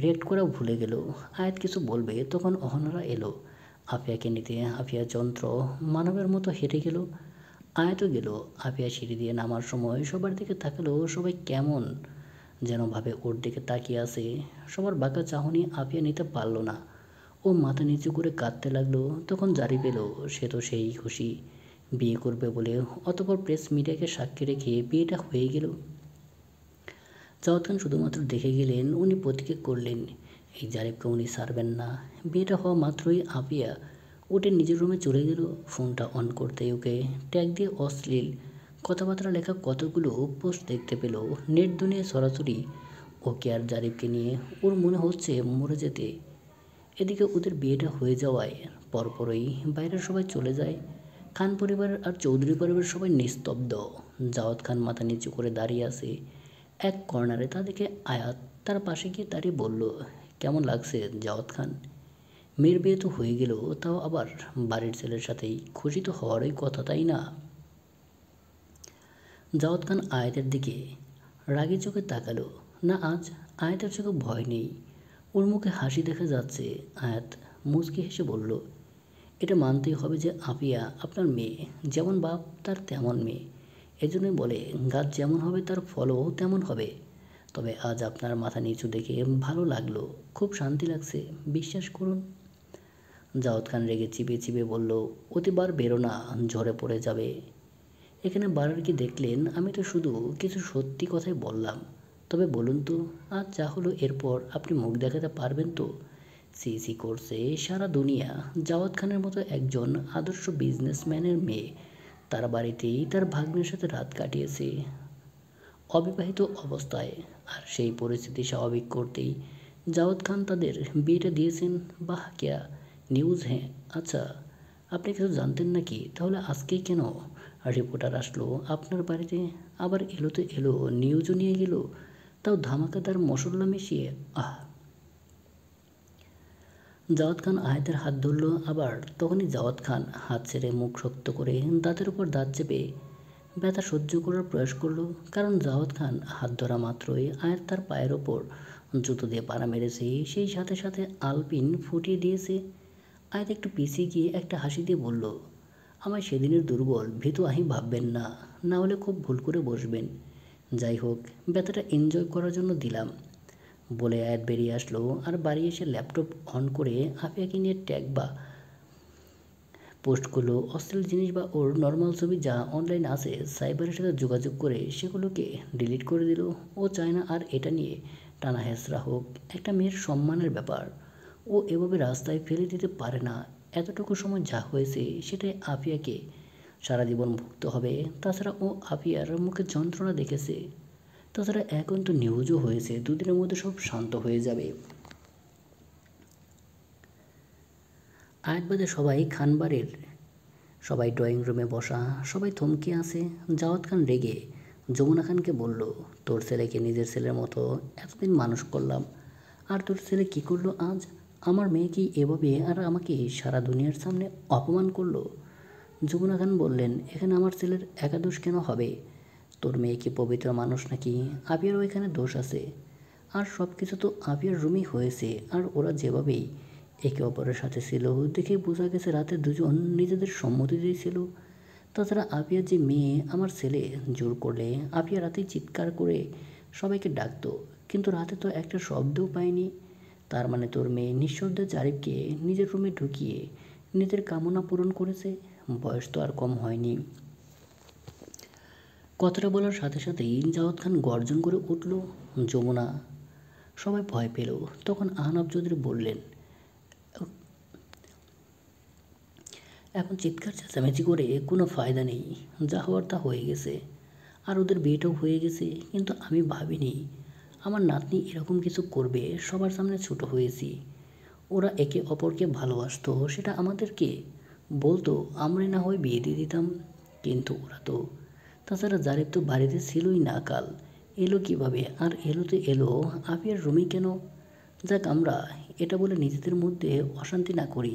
রিয়েক্ট করা ভুলে গেল। আয়াত কিছু বলবে তখন অহনারা এলো আপিয়াকে নিতে। আপিয়া যন্ত্র মানবের মতো হেঁটে গেল। আয়াতও গেল। আপিয়া সিঁড়ি দিয়ে নামার সময় সবার দিকে তাকালো। সবাই কেমন যেন ভাবে ওর দিকে তাকিয়ে আছে। সবার বাঁকা চাহনি আপিয়া নিতে পারল না। ও মাথা নিচু করে কাঁদতে লাগলো। তখন জারি পেল সে তো সেই খুশি বিয়ে করবে বলে। অতঃপর প্রেস মিডিয়াকে সাক্ষী রেখে বিয়েটা হয়ে গেল। জাওয়াত খান শুধুমাত্র দেখে গেলেন, উনি প্রতিজ্ঞা করলেন এই জারিফকে উনি ছাড়বেন না। বিয়েটা হওয়া মাত্রই আপিয়া উঠে নিজের রুমে চলে গেল। ফোনটা অন করতেই ওকে ট্যাগ দিয়ে অশ্লীল কথাবার্তা লেখা কতগুলো পোস্ট দেখতে পেল। নেট দুনিয়ায় সরাসরি ওকে আর জারিফকে নিয়ে। ওর মনে হচ্ছে মরে যেতে। এদিকে ওদের বিয়েটা হয়ে যাওয়ায় পরপরই বাইরের সবাই চলে যায়। খান পরিবার আর চৌধুরী পরিবারের সবাই নিস্তব্ধ। জাওয়াত খান মাথা নিচু করে দাঁড়িয়ে আছে এক কর্নারে। তাদেরকে আয়াত তার পাশে গিয়ে দাঁড়িয়ে বলল, কেমন লাগছে জাওয়াত খান? মেয়ের বিয়ে তো হয়ে গেল, তাও আবার বাড়ির ছেলের সাথেই। খুশি তো হওয়ারই কথা, তাই না? জাওয়াত খান আয়াতের দিকে রাগী চোখে তাকালো। না, আজ আয়াতের চোখে ভয় নেই, ওর মুখে হাসি দেখা যাচ্ছে। আয়াত মুচকি হেসে বলল, এটা মানতেই হবে যে আপিয়া আপনার মেয়ে। যেমন বাপ তার তেমন মেয়ে। এজন্যই বলে গাছ যেমন হবে তার ফলও তেমন হবে। তবে আজ আপনার মাথা নিচু দেখে ভালো লাগলো, খুব শান্তি লাগছে, বিশ্বাস করুন। জাওয়াত খান রেগে চিবিয়ে চিবিয়ে বলল, অতিবার বেরো না, ঝরে পড়ে যাবে। এখানে বাড়ার কি দেখলেন? আমি তো শুধু কিছু সত্যি কথাই বললাম। তবে বলুন তো, আজ যা হলো এরপর আপনি মুখ দেখাতে পারবেন তো? সি সি করছে সারা দুনিয়া। জাওয়াত খানের মতো একজন আদর্শ বিজনেসম্যানের মেয়ে তার বাড়িতেই তার ভাগ্নের সাথে রাত কাটিয়েছে অবিবাহিত অবস্থায়। আর সেই পরিস্থিতি স্বাভাবিক করতেই জাওয়াত খান তাদের বিয়েটা দিয়েছেন। বাহ কেয়া নিউজ। হ্যাঁ আচ্ছা, আপনি কিছু জানতেন নাকি? তাহলে আজকেই কেন রিপোর্টার আসলো আপনার বাড়িতে? আবার এলো তো এলো, নিউজও নিয়ে গেল, তাও ধামাকাদার মশলা মিশিয়ে। আহ! জাওয়াত খান আয়াতের হাত ধরল। আবার তখনই জাওয়াত খান হাত ছেড়ে মুখ শক্ত করে দাঁতের উপর দাঁত চেপে ব্যথা সহ্য করার প্রয়াস করল। কারণ জাওয়াত খান হাত ধরা মাত্রই আয়াত তার পায়ের ওপর জুতো দিয়ে পাড়া মেরেছে। সেই সাথে সাথে আলপিন ফুটিয়ে দিয়েছে। আয়াত একটু পিছিয়ে গিয়ে একটা হাসি দিয়ে বলল, আমায় সেদিনের দুর্বল ভীতু আহি ভাববেন না, না হলে খুব ভুল করে বসবেন। যাই হোক, ব্যথাটা এনজয় করার জন্য দিলাম। বলে আয়াত বেরিয়ে আসলো। আর বাড়ি এসে ল্যাপটপ অন করে আপিয়াকে নিয়ে ট্যাগ বা পোস্ট করলো। অশ্লীল জিনিস বা ওর নর্মাল ছবি যা অনলাইন আছে সাইবারের সাথে যোগাযোগ করে সেগুলোকে ডিলিট করে দিল। ও চায় না আর এটা নিয়ে টানা হেঁচড়া হোক। একটা মেয়ের সম্মানের ব্যাপার, ও এভাবে রাস্তায় ফেলে দিতে পারে না। এতটুকু সময় যা হয়েছে সেটাই আপিয়াকে সারা জীবন ভুগতে হবে। তাছাড়া ও আপিয়ার মুখে যন্ত্রণা দেখেছে। তাছাড়া এখন তো নিউজও হয়েছে, দুদিনের মধ্যে সব শান্ত হয়ে যাবে। আয়াত বাদে সবাই খানবাড়ির সবাই ড্রয়িং রুমে বসা। সবাই থমকে আছে। জাওয়াত খান রেগে যমুনা খানকে বলল, তোর ছেলেকে নিজের ছেলের মতো এতদিন মানুষ করলাম, আর তোর ছেলে কী করলো আজ? আমার মেয়েকে এভাবে আর আমাকে সারা দুনিয়ার সামনে অপমান করলো। যমুনা খান বললেন, এখানে আমার ছেলের একা দোষ কেন হবে? তোর মেয়ে কি পবিত্র মানুষ নাকি? আপিয়ারও এখানে দোষ আছে। আর সব কিছু তো আপিয়ার রুমই হয়েছে। আর ওরা যেভাবেই একে অপরের সাথে ছিল দেখে বোঝা গেছে রাতে দুজন নিজেদের সম্মতি দিয়েছিল। তাছাড়া আপিয়ার যে মেয়ে, আমার ছেলে জোর করলে আপিয়া রাতেই চিৎকার করে সবাইকে ডাকতো, কিন্তু রাতে তো একটা শব্দও পায়নি। তার মানে তোর মেয়ে নিঃশব্দে জারিফকে নিজের রুমে ঢুকিয়ে নিজের কামনা পূরণ করেছে। বয়স তো আর কম হয়নি। কথাটা বলার সাথে সাথেই জাওয়াত খান গর্জন করে উঠল, যমুনা সবাই ভয় পেল। তখন আহনাব চৌধুরী বললেন, এখন চিৎকার চেঁচামেচি করে কোনো ফায়দা নেই, যা হওয়ার তা হয়ে গেছে, আর ওদের বিয়েটাও হয়ে গেছে। কিন্তু আমি ভাবিনি আমার নাতনি এরকম কিছু করবে। সবার সামনে ছোট হয়েছি, ওরা একে অপরকে ভালোবাসতো, সেটা আমাদেরকে বলতো, আমরা না হয় বিয়ে দিয়ে দিতাম। কিন্তু ওরা তো, তাছাড়া জারিফ তো বাড়িতে ছিলই না কাল, এলো কিভাবে? আর এলো তো এলো আপিয়ার রুমে কেন? যাক, আমরা এটা বলে নিজেদের মধ্যে অশান্তি না করি।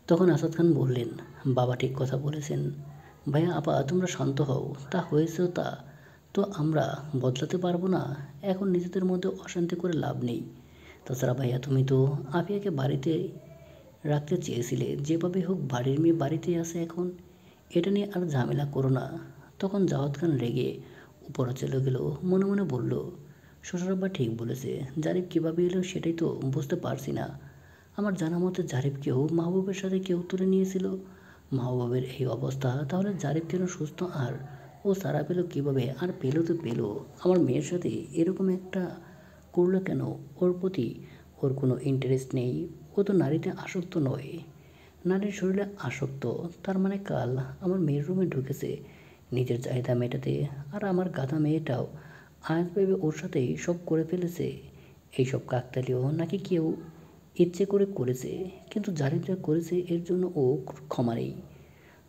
তখন আসাদ খান বললেন, বাবা ঠিক কথা বলেছেন। ভাইয়া আপা তোমরা শান্ত হও, তা হয়েছেও তা তো আমরা বদলাতে পারবো না। এখন নিজেদের মধ্যে অশান্তি করে লাভ নেই। তাছাড়া ভাইয়া তুমি তো আপিয়াকে বাড়িতে রাখতে চেয়েছিলে, যেভাবে হোক বাড়ির মেয়ে বাড়িতেই আছে এখন, এটা নিয়ে আর ঝামেলা করো না। তখন জাওয়াত খান রেগে উপরে চলে গেল, মনে মনে বলল, শ্বশুরাব্বা ঠিক বলেছে, জারিফ কীভাবে এলো সেটাই তো বুঝতে পারছি না। আমার জানা মতে জারিফকেও মাহবুবের সাথে কেউ তুলে নিয়েছিল। মাহবুবের এই অবস্থা, তাহলে জারিফ কেন সুস্থ আর ও সারা পেল কীভাবে? আর পেলো তো পেলো, আমার মেয়ের সাথে এরকম একটা করলো কেন? ওর প্রতি ওর কোনো ইন্টারেস্ট নেই, ও তো নারীতে আসক্ত নয়, নারীর শরীরে আসক্ত। তার মানে কাল আমার মেয়ের রুমে ঢুকেছে নিজের চাহিদা মেটাতে, আর আমার গাধা মেয়েটাও আজ ভেবে ওর সাথেই সব করে ফেলেছে। এইসব কাকতালীয় নাকি কেউ ইচ্ছে করে করেছে? কিন্তু জারিফ যা করেছে এর জন্য ও ক্ষমা নেই।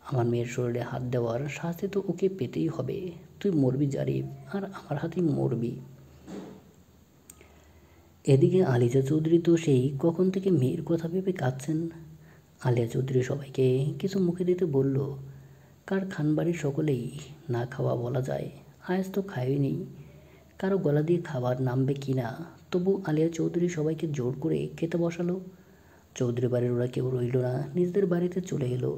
আমার মেয়ের শরীরে হাত দেওয়ার শাস্তি তো ওকে পেতেই হবে। তুই মরবি জারিফ, আর আমার হাতেই মরবি। এদিকে আলিজা চৌধুরী তো সেই কখন থেকে মেয়ের কথা ভেবে কাঁদছেন। আলিয়া চৌধুরী সবাইকে কিছু মুখে দিতে বলল, কার খানবাড়ির সকলেই না খাওয়া বলা যায়, আয়াজ তো খায়নি, কারো গলা দিয়ে খাবার নামবে কি না। তবু আলিয়া চৌধুরী সবাইকে জোর করে খেতে বসালো। চৌধুরী বাড়ির ওরা কেউ রইল না, নিজেদের বাড়িতে চলে এলো।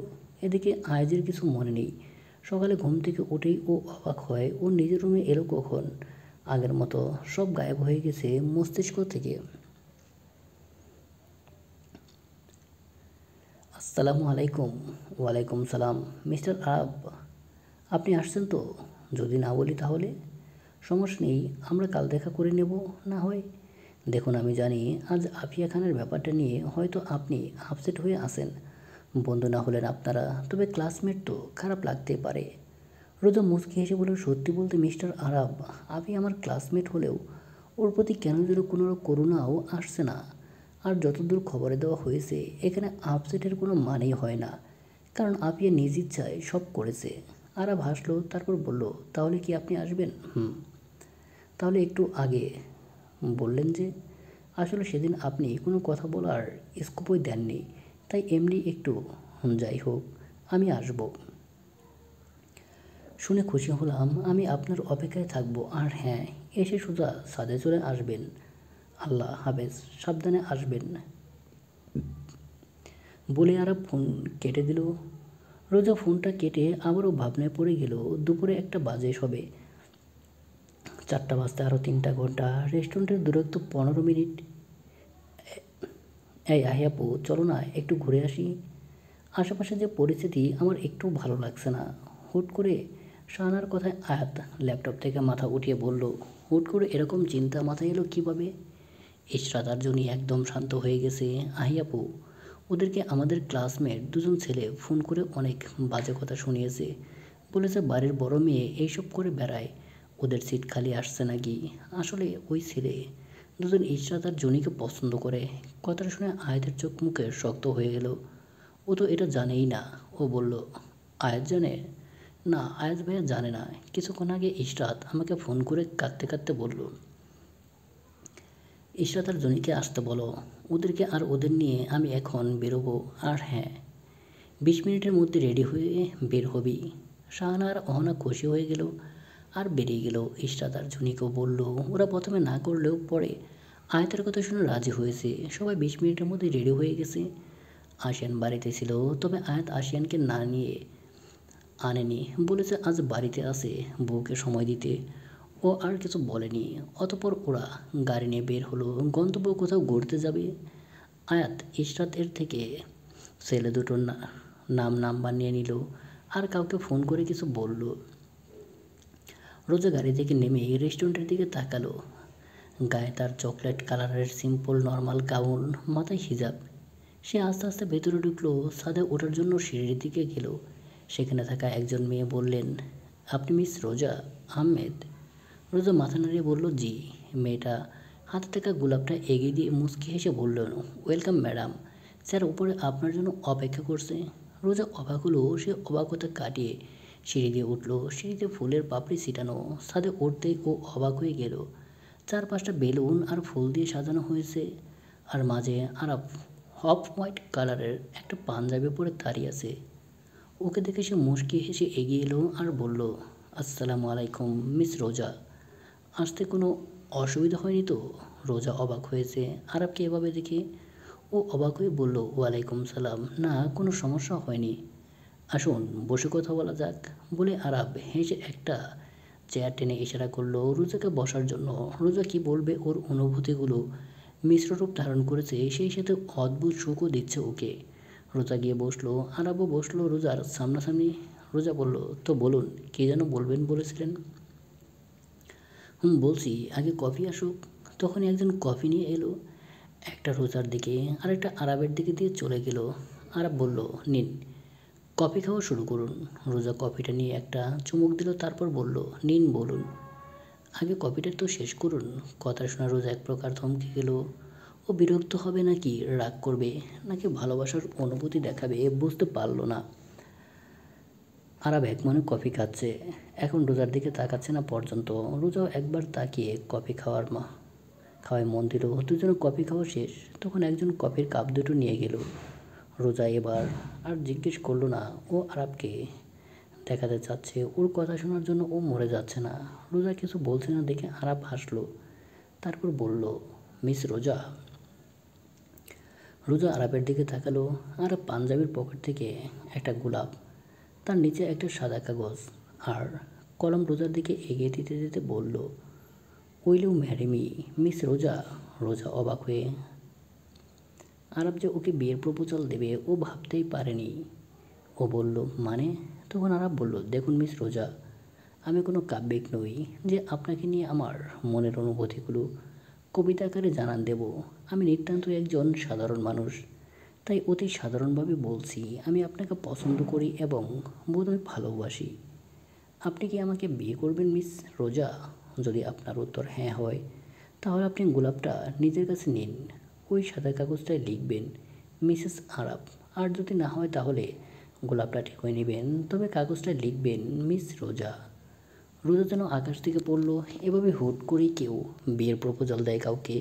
এদিকে আয়াজের কিছু মনে নেই। সকালে ঘুম থেকে উঠেই ও অবাক হয়, ও নিজের রুমে এলো কখন? আগের মতো সব গায়েব হয়ে গেছে মস্তিষ্ক থেকে। আসসালামু আলাইকুম। ওয়ালাইকুম সালাম। মিস্টার আরব, আপনি আসছেন তো? যদি না বলি তাহলে? সমস্যা নেই, আমরা কাল দেখা করে নেব না হয়। দেখুন আমি জানি আজ আফিয়া খানের ব্যাপারটা নিয়ে হয়তো আপনি আপসেট হয়ে আসেন, বন্ধু না হলেন আপনারা, তবে ক্লাসমেট তো খারাপ লাগতেই পারে। রোজা মুচকি হেসে বলল, সত্যি বলতে মিস্টার আরব, আপনি আমার ক্লাসমেট হলেও ওর প্রতি কেন যেন কোনো করুণাও আসছে না। আর যতদূর খবরে দেওয়া হয়েছে এখানে আপসেটের কোনো মানেই হয় না, কারণ আপিয়া নিজ ইচ্ছায় সব করেছে। আরব হাসলো, তারপর বলল, তাহলে কি আপনি আসবেন? তাহলে একটু আগে বললেন যে? আসলে সেদিন আপনি কোনো কথা বলার স্কোপই দেননি, তাই এমনি একটু। যাই হোক, আমি আসব। শুনে খুশি হলাম। আমি আপনার অপেক্ষায় থাকবো। আর হ্যাঁ, এসে সোজা ছাদে চলে আসবেন। আল্লাহ হাফেজ, সাবধানে আসবেন। বলে আরব ফোন কেটে দিল। রোজা ফোনটা কেটে আবারও ভাবনায় পড়ে গেল। দুপুরে 1টা বাজে সবে, 4টা বাজতে আরও 3টা ঘন্টা, রেস্টুরেন্টের দূরত্ব 15 মিনিট। এই আহিয়াপু, চলো না একটু ঘুরে আসি। আশেপাশে যে পরিস্থিতি আমার একটু ভালো লাগছে না। হুট করে শাহানার কথায় আয়াত ল্যাপটপ থেকে মাথা উঠিয়ে বলল, হুট করে এরকম চিন্তা মাথায় এলো কীভাবে? ইশরাত আর জনি একদম শান্ত হয়ে গেছে। আহিয়াপু, ওদেরকে আমাদের ক্লাসমেট 2জন ছেলে ফোন করে অনেক বাজে কথা শুনিয়েছে। বলেছে বাড়ির বড় মেয়ে এইসব করে বেড়ায়, ওদের সিট খালি আসছে নাকি। আসলে ওই ছেলে 2জন ইশরাত আর জনিকে পছন্দ করে। কথাটা শুনে আয়াতের চোখ মুখে শক্ত হয়ে গেল। ও তো এটা জানেই না। ও বলল, আয়াত জানে না? আয়াত ভাইয়া জানে না। কিছুক্ষণ আগে ইশরাত আমাকে ফোন করে কাঁদতে কাঁদতে বলল, ইশরাত আর জনিকে আসতে বলো, ওদেরকে আর ওদের নিয়ে আমি এখন বেরোবো। আর হ্যাঁ, 20 মিনিটের মধ্যে রেডি হয়ে বের হবি। শাহানা আর অহনা খুশি হয়ে গেল আর বেরিয়ে গেল। ইশরাত আর জনিকেও বলল। ওরা প্রথমে না করলেও পরে আয়াতের কথা শুনে রাজি হয়েছে। সবাই 20 মিনিটের মধ্যে রেডি হয়ে গেছে। আশিয়ান বাড়িতে ছিল, তবে আয়াত আশিয়ানকে না নিয়ে আনেনি। বলেছে আজ বাড়িতে আছে বউকে সময় দিতে। ও আর কিছু বলেনি। অতঃপর ওরা গাড়ি নিয়ে বের হলো। গন্তব্য কোথাও ঘুরতে যাবে। আয়াত ইশরাতের থেকে ছেলে দুটোর নাম্বার নিয়ে নিল, আর কাউকে ফোন করে কিছু বলল। রোজা গাড়ি থেকে নেমে রেস্টুরেন্টের দিকে তাকালো। গায়ে তার চকলেট কালারের সিম্পল নর্মাল গাউন, মাথায় হিজাব। সে আস্তে আস্তে ভেতরে ঢুকলো। ছাদে ওঠার জন্য সিঁড়ির দিকে গেল। সেখানে থাকা একজন মেয়ে বললেন, আপনি মিস রোজা আহমেদ? রোজা মাথা নাড়িয়ে বলল, জি। মেয়েটা হাতে থাকা গোলাপটা এগিয়ে দিয়ে মুচকি হেসে বলল, ওয়েলকাম ম্যাডাম, স্যার উপরে আপনার জন্য অপেক্ষা করছে। রোজা অবাক হলো। সে অবাকতা কাটিয়ে সিঁড়ি দিয়ে উঠল। সিঁড়িতে ফুলের পাপড়ি ছিটানো। ছাদে উঠতেই ও অবাক হয়ে গেল। চারপাশটা বেলুন আর ফুল দিয়ে সাজানো হয়েছে। আর মাঝে আরাফ অফ হোয়াইট কালারের একটা পাঞ্জাবি পরে দাঁড়িয়ে আছে। ওকে দেখে সে মুচকি হেসে এগিয়ে এলো আর বলল, আসসালামু আলাইকুম মিস রোজা, আসতে কোনো অসুবিধা হয়নি তো? রোজা অবাক হয়েছে আরাফকে এভাবে দেখে। ও অবাক হয়ে বলল, ওয়ালাইকুম সালাম, না কোনো সমস্যা হয়নি, আসুন বসে কথা বলা যাক। বলে আরাফ হেসে একটা চেয়ার টেনে ইশারা করলো রোজাকে বসার জন্য। রোজা কি বলবে, ওর অনুভূতিগুলো মিশ্র রূপ ধারণ করেছে, সেই সাথে অদ্ভুত সুখও দিচ্ছে ওকে। রোজা গিয়ে বসলো। আরাফও বসলো রোজার সামনাসামনি। রোজা বলল, তো বলুন, কে যেন বলবেন বলেছিলেন? বলছি, আগে কফি আসুক। তখনই একজন কফি নিয়ে এলো। একটা রোজার দিকে আর একটা আরাবের দিকে দিয়ে চলে গেল। আরাব বলল, নিন কফি খাওয়া শুরু করুন। রোজা কফিটা নিয়ে একটা চুমুক দিল, তারপর বলল, নিন বলুন, আগে কফিটা তো শেষ করুন। কথা শোনা রোজা এক প্রকার থমকে গেল। ও বিরক্ত হবে নাকি রাগ করবে নাকি ভালোবাসার অনুভূতি দেখাবে বুঝতে পারল না। আরাব এক মনে কফি খাচ্ছে, এখন রোজার দিকে তাকাচ্ছে না পর্যন্ত। রোজাও একবার তাকিয়ে কফি খাওয়ায় মন দিল। দুজনে কফি খাওয়া শেষ। তখন একজন কফির কাপ দুটো নিয়ে গেল। রোজা এবার আর জিজ্ঞেস করলো না ও আরাবকে দেখাতে চাচ্ছে ওর কথা শোনার জন্য ও মরে যাচ্ছে না। রোজা কিছু বলছে না দেখে আরাব হাসলো। তারপর বলল, মিস রোজা। রোজা আরাবের দিকে তাকালো। আরাব পাঞ্জাবির পকেট থেকে একটা গোলাপ, তার নিচে একটা সাদা কাগজ আর কলম রোজার দিকে এগিয়ে দিতে দিতে বলল, will you marry me miss Roza? Roza অবাক হয়ে আরাব যে ওকে বিয়ের প্রপোজাল দেবে ও ভাবতেই পারেনি। ও বলল, মানে? তখন আরাব বলল, দেখুন মিস রোজা, আমি কোনো কাব্যিক নই যে আপনাকে নিয়ে আমার মনের অনুভূতিগুলো কবিতা আকারে জানান দেব। আমি নিতান্ত একজন সাধারণ মানুষ, তাই অতি সাধারণভাবে বলছি, আমি আপনাকে পছন্দ করি এবং বোধহয় ভালোবাসি। আপনি কি আমাকে বিয়ে করবেন মিস রোজা? যদি আপনার উত্তর হ্যাঁ হয় তাহলে আপনি গোলাপটা নিজের কাছে নিন। ওই সাদা কাগজটায় লিখবেন মিসেস আরাব। আর যদি না হয় তাহলে গোলাপটা ঠিকই নেবেন, তবে কাগজটায় লিখবেন মিস রোজা। রোজা যেন আকাশ থেকে পড়লো। এভাবে হুট করেই কেউ বিয়ের প্রপোজাল দেয় কাউকে,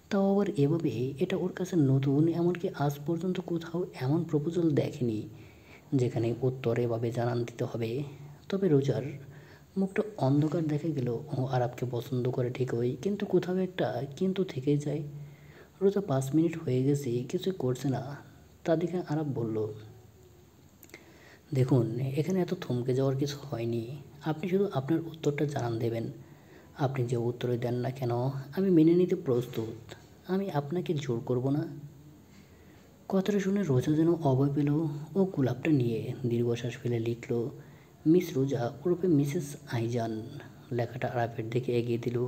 তাও আবার এভাবে। এটা ওর কাছে নতুন। এমনকি আজ পর্যন্ত কোথাও এমন প্রপোজাল দেখেনি যেখানে উত্তর এভাবে জানান দিতে হবে। তবে রোজার মুখটা অন্ধকার দেখা গেল। ও আরাবকে পছন্দ করে ঠিকই, কিন্তু কোথাও একটা কিন্তু থেকেই যায়। রোজা 5 মিনিট হয়ে গেছে, কিছুই করছে না। তা দেখে আরাব বলল, দেখুন এখানে এত থমকে যাওয়ার কিছু হয়নি। আপনি শুধু আপনার উত্তরটা জানান দেবেন। আপনি যে উত্তরই দেন না কেন আমি মেনে নিতে প্রস্তুত। আমি আপনাকে জোর করব না। কথাটা শুনে রোজা যেন অভয় পেল। ও গোলাপটা নিয়ে দীর্ঘশ্বাস ফেলে লিখল, মিস রোজা ওরফে মিসেস আইজান। লেখাটা আরাফের দিকে এগিয়ে দিল।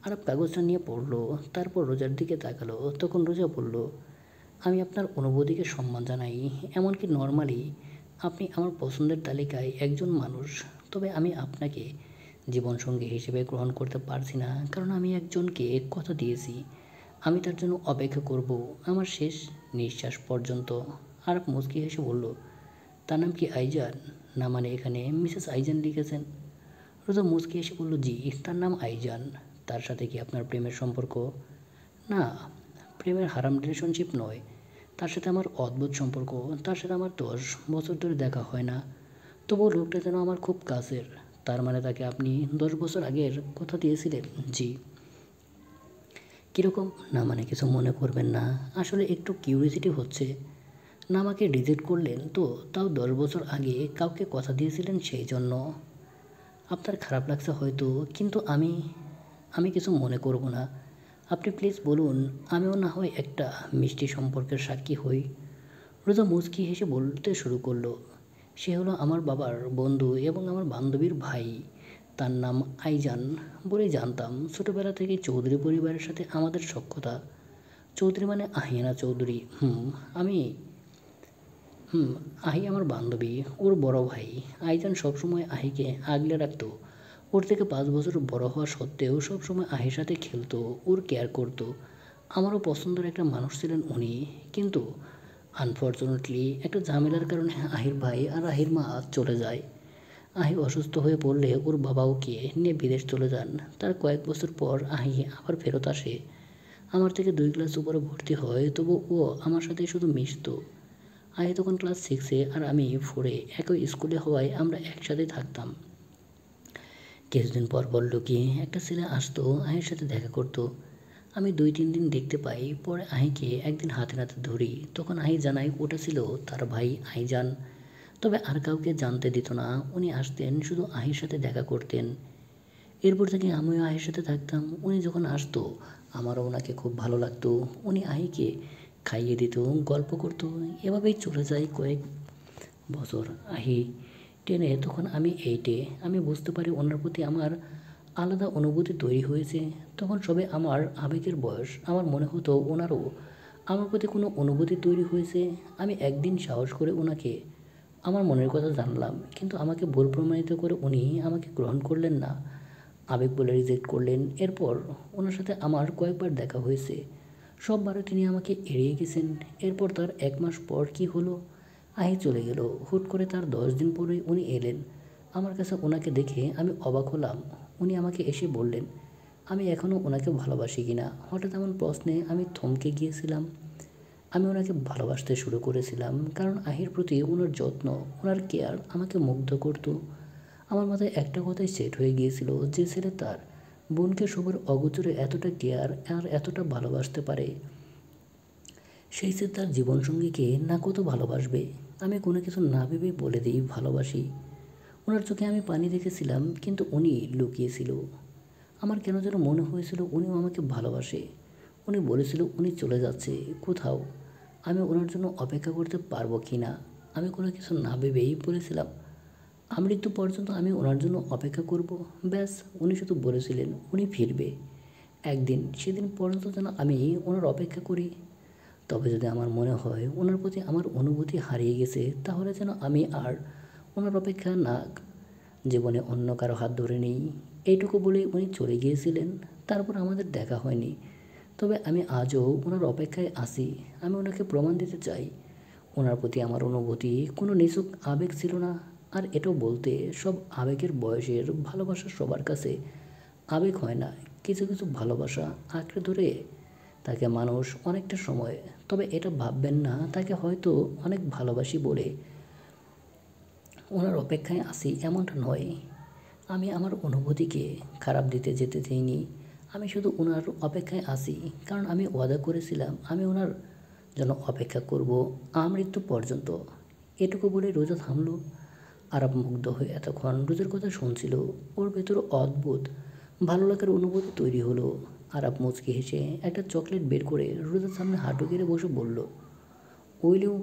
আরাফ কাগজটা নিয়ে পড়ল, তারপর রোজার দিকে তাকালো। তখন রোজা বলল, আমি আপনার অনুভূতিকে সম্মান জানাই। এমনকি নর্মালি আপনি আমার পছন্দের তালিকায় একজন মানুষ। তবে আমি আপনাকে জীবনসঙ্গী হিসেবে গ্রহণ করতে পারছি না, কারণ আমি একজনকে কথা দিয়েছি আমি তার জন্য অপেক্ষা করব আমার শেষ নিঃশ্বাস পর্যন্ত। আরাফ মুচকি হেসে বলল, তার নাম কি আইজান? না মানে এখানে মিসেস আইজান লিখেছেন? রোজা মুচকি হেসে বলল, জি তার নাম আইজান। তার সাথে কি আপনার প্রেমের সম্পর্ক? না, প্রেমের হারাম রিলেশনশিপ নয়। তার সাথে আমার অদ্ভুত সম্পর্ক। তার সাথে আমার 10 বছর ধরে দেখা হয় না, তবুও লোকটা যেন আমার খুব কাছের। তার মানে তাকে আপনি 10 বছর আগের কথা দিয়েছিলেন? জি। কীরকম? না মানে কিছু মনে করবেন না, আসলে একটু কিউরিয়াসিটি হচ্ছে। না আমাকে রিজেক্ট করলেন তো, তাও 10 বছর আগে কাউকে কথা দিয়েছিলেন সেই জন্য। আপনার খারাপ লাগছে হয়তো, কিন্তু আমি আমি কিছু মনে করব না। আপনি প্লিজ বলুন, আমিও না হয় একটা মিষ্টি সম্পর্কের সাক্ষী হই। রোজা মুচকি হেসে বলতে শুরু করলো, সে হলো আমার বাবার বন্ধু এবং আমার বান্ধবীর ভাই। তার নাম আইজান বলেই জানতাম। ছোটোবেলা থেকে চৌধুরী পরিবারের সাথে আমাদের সখ্যতা। চৌধুরী মানে আহিনা চৌধুরী। আমি হুম আহি আমার বান্ধবী, ওর বড় ভাই। আইজান সবসময় আহিকে আগলে রাখতো। ওর থেকে 5 বছর বড় হওয়া সত্ত্বেও সবসময় আহির সাথে খেলতো, ওর কেয়ার করতো। আমারও পছন্দের একটা মানুষ ছিলেন উনি। কিন্তু আনফর্চুনেটলি একটা ঝামেলার কারণে আহির ভাই আর আহির মা চলে যায়। আহি অসুস্থ হয়ে পড়লে ওর বাবা ওকে নিয়ে বিদেশ চলে যান। তার কয়েক বছর পর আহি আবার ফেরত আসে। আমার থেকে 2 ক্লাস উপরে ভর্তি হয়, তবু ও আমার সাথে শুধু মিশতো। আহি তখন ক্লাস 6-এ আর আমি 4-এ। একই স্কুলে হওয়ায় আমরা একসাথে থাকতাম। কিছুদিন পর বলল কি একটা ছেলে আসতো, আহির সাথে দেখা করতো। আমি 2-3 দিন দেখতে পাই, পরে আহিকে একদিন হাতে নাতে ধরি। তখন আহি জানায় ওটা ছিল তার ভাই আইজান। তবে আর কাউকে জানতে দিত না। উনি আসতেন শুধু আহির সাথে দেখা করতেন। এরপর থেকে আমিও আহির সাথে থাকতাম। উনি যখন আসতো আমারও ওনাকে খুব ভালো লাগতো। উনি আহিকে খাইয়ে দিত, গল্প করতো। এভাবেই চলে যায় কয়েক বছর। আহি 10-এ, তখন আমি 8-এ। আমি বুঝতে পারি ওনার প্রতি আমার আলাদা অনুভূতি তৈরি হয়েছে। তখন সবে আমার আবেগের বয়স। আমার মনে হতো ওনারও আমার প্রতি কোনো অনুভূতি তৈরি হয়েছে। আমি একদিন সাহস করে ওনাকে আমার মনের কথা জানলাম, কিন্তু আমাকে ভুল প্রমাণিত করে উনি আমাকে গ্রহণ করলেন না, আবেগ বলে রিজেক্ট করলেন। এরপর ওনার সাথে আমার কয়েকবার দেখা হয়েছে, সববারও তিনি আমাকে এড়িয়ে গেছেন। এরপর তার 1 মাস পর কি হলো, আহি চলে গেল। হুট করে তার 10 দিন পরেই উনি এলেন। আমার কাছে ওনাকে দেখে আমি অবাক হলাম। উনি আমাকে এসে বললেন আমি এখনও ওনাকে ভালোবাসি কিনা। হঠাৎ এমন প্রশ্নে আমি থমকে গিয়েছিলাম। আমি ওনাকে ভালোবাসতে শুরু করেছিলাম, কারণ আহির প্রতি ওনার যত্ন, ওনার কেয়ার আমাকে মুগ্ধ করতো। আমার মাথায় একটা কথাই সেট হয়ে গিয়েছিল, যে ছেলে তার বোনকে সবার অগোচরে এতটা কেয়ার আর এতটা ভালোবাসতে পারে, সেই ছেলে তার জীবনসঙ্গীকে না কত ভালোবাসবে। আমি কোনো কিছু না ভেবেই বলে দিই ভালোবাসি। ওনার চোখে আমি পানি দেখেছিলাম, কিন্তু উনি লুকিয়েছিল। আমার কেন যেন মনে হয়েছিল উনিও আমাকে ভালোবাসে। উনি বলেছিল উনি চলে যাচ্ছে কোথাও, আমি ওনার জন্য অপেক্ষা করতে পারবো কি না। আমি কোনো কিছু না ভেবেই বলেছিলাম আমৃত্যু পর্যন্ত আমি ওনার জন্য অপেক্ষা করব। ব্যাস, উনি শুধু বলেছিলেন উনি ফিরবে একদিন, সেদিন পর্যন্ত যেন আমি ওনার অপেক্ষা করি। তবে যদি আমার মনে হয় ওনার প্রতি আমার অনুভূতি হারিয়ে গেছে, তাহলে যেন আমি আর ওনার অপেক্ষা না জীবনে অন্য কারো হাত ধরে নেই। এইটুকু বলেই উনি চলে গিয়েছিলেন। তারপর আমাদের দেখা হয়নি। তবে আমি আজও ওনার অপেক্ষায় আছি। আমি ওনাকে প্রমাণ দিতে চাই ওনার প্রতি আমার অনুভূতি কোনো নিছক আবেগ ছিল না। আর এটাও বলতে, সব আবেগের বয়সের ভালোবাসা সবার কাছে আবেগ হয় না। কিছু কিছু ভালোবাসা আঁকড়ে ধরে তাকে মানুষ অনেকটা সময়। তবে এটা ভাববেন না তাকে হয়তো অনেক ভালোবাসি বলে ওনার অপেক্ষায় আছি, এমনটা নয়। আমি আমার অনুভূতিকে খারাপ দিতে যেতে চাইনি। আমি শুধু ওনার অপেক্ষায় আছি, কারণ আমি ওয়াদা করেছিলাম আমি ওনার জন্য অপেক্ষা করব আমৃত্যু পর্যন্ত। এটুকু বলে রোজা থামল। আরব মুগ্ধ হয়ে এতক্ষণ রোজার কথা শুনছিল। ওর ভেতর অদ্ভুত ভালো লাগার অনুভূতি তৈরি হলো। আরব মুচকি হেসে একটা চকলেট বের করে রোজার সামনে হাঁটু গেড়ে বসে বলল, will you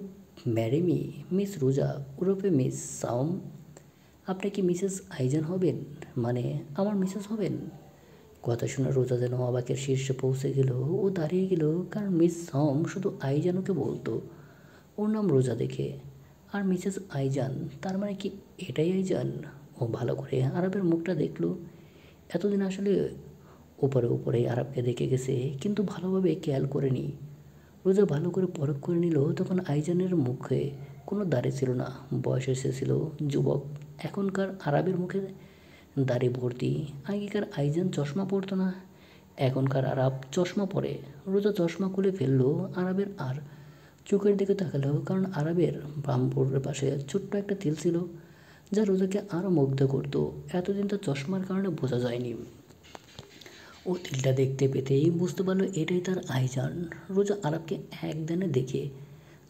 marry me miss Roza ওরফে মিস সাওম? আপনি কি মিসেস আইজান হবেন, মানে আমার মিসেস হবেন? কথা শুনে রোজা যেন অবাকের শীর্ষে পৌঁছে গেল। ও দাঁড়িয়ে গেল, কারণ মিস সাওম শুধু আইজানুকে বলতো ওর নাম রোজা দেখে। আর মিসেস আইজান, তার মানে কি এটাই আইজান? ও ভালো করে আরবের মুখটা দেখলো। এতদিন আসলে উপরে উপরে আরবকে দেখে গেছে, কিন্তু ভালোভাবে খেয়াল করেনি। রোজা ভালো করে পরখ করে নিল, তখন আইজানের মুখে কোনো দাড়ি ছিল না। বয়স এসেছিল যুবক। এখনকার আরবের মুখে দাড়ি ভর্তি। আগেকার আইজান চশমা পরতো না, এখনকার আরব চশমা পরে। রোজা চশমা খুলে ফেললো আরবের আর চোখের দিকে তাকালো, কারণ আরবের বামপুরের পাশে ছোট্ট একটা তিল ছিল, যা রোজাকে আরও মুগ্ধ করতো। এতদিন তো চশমার কারণে বোঝা যায়নি। ও তিলটা দেখতে পেতেই বুঝতে পারলো এটাই তার আইজান। রোজা আরবকে একদানে দেখে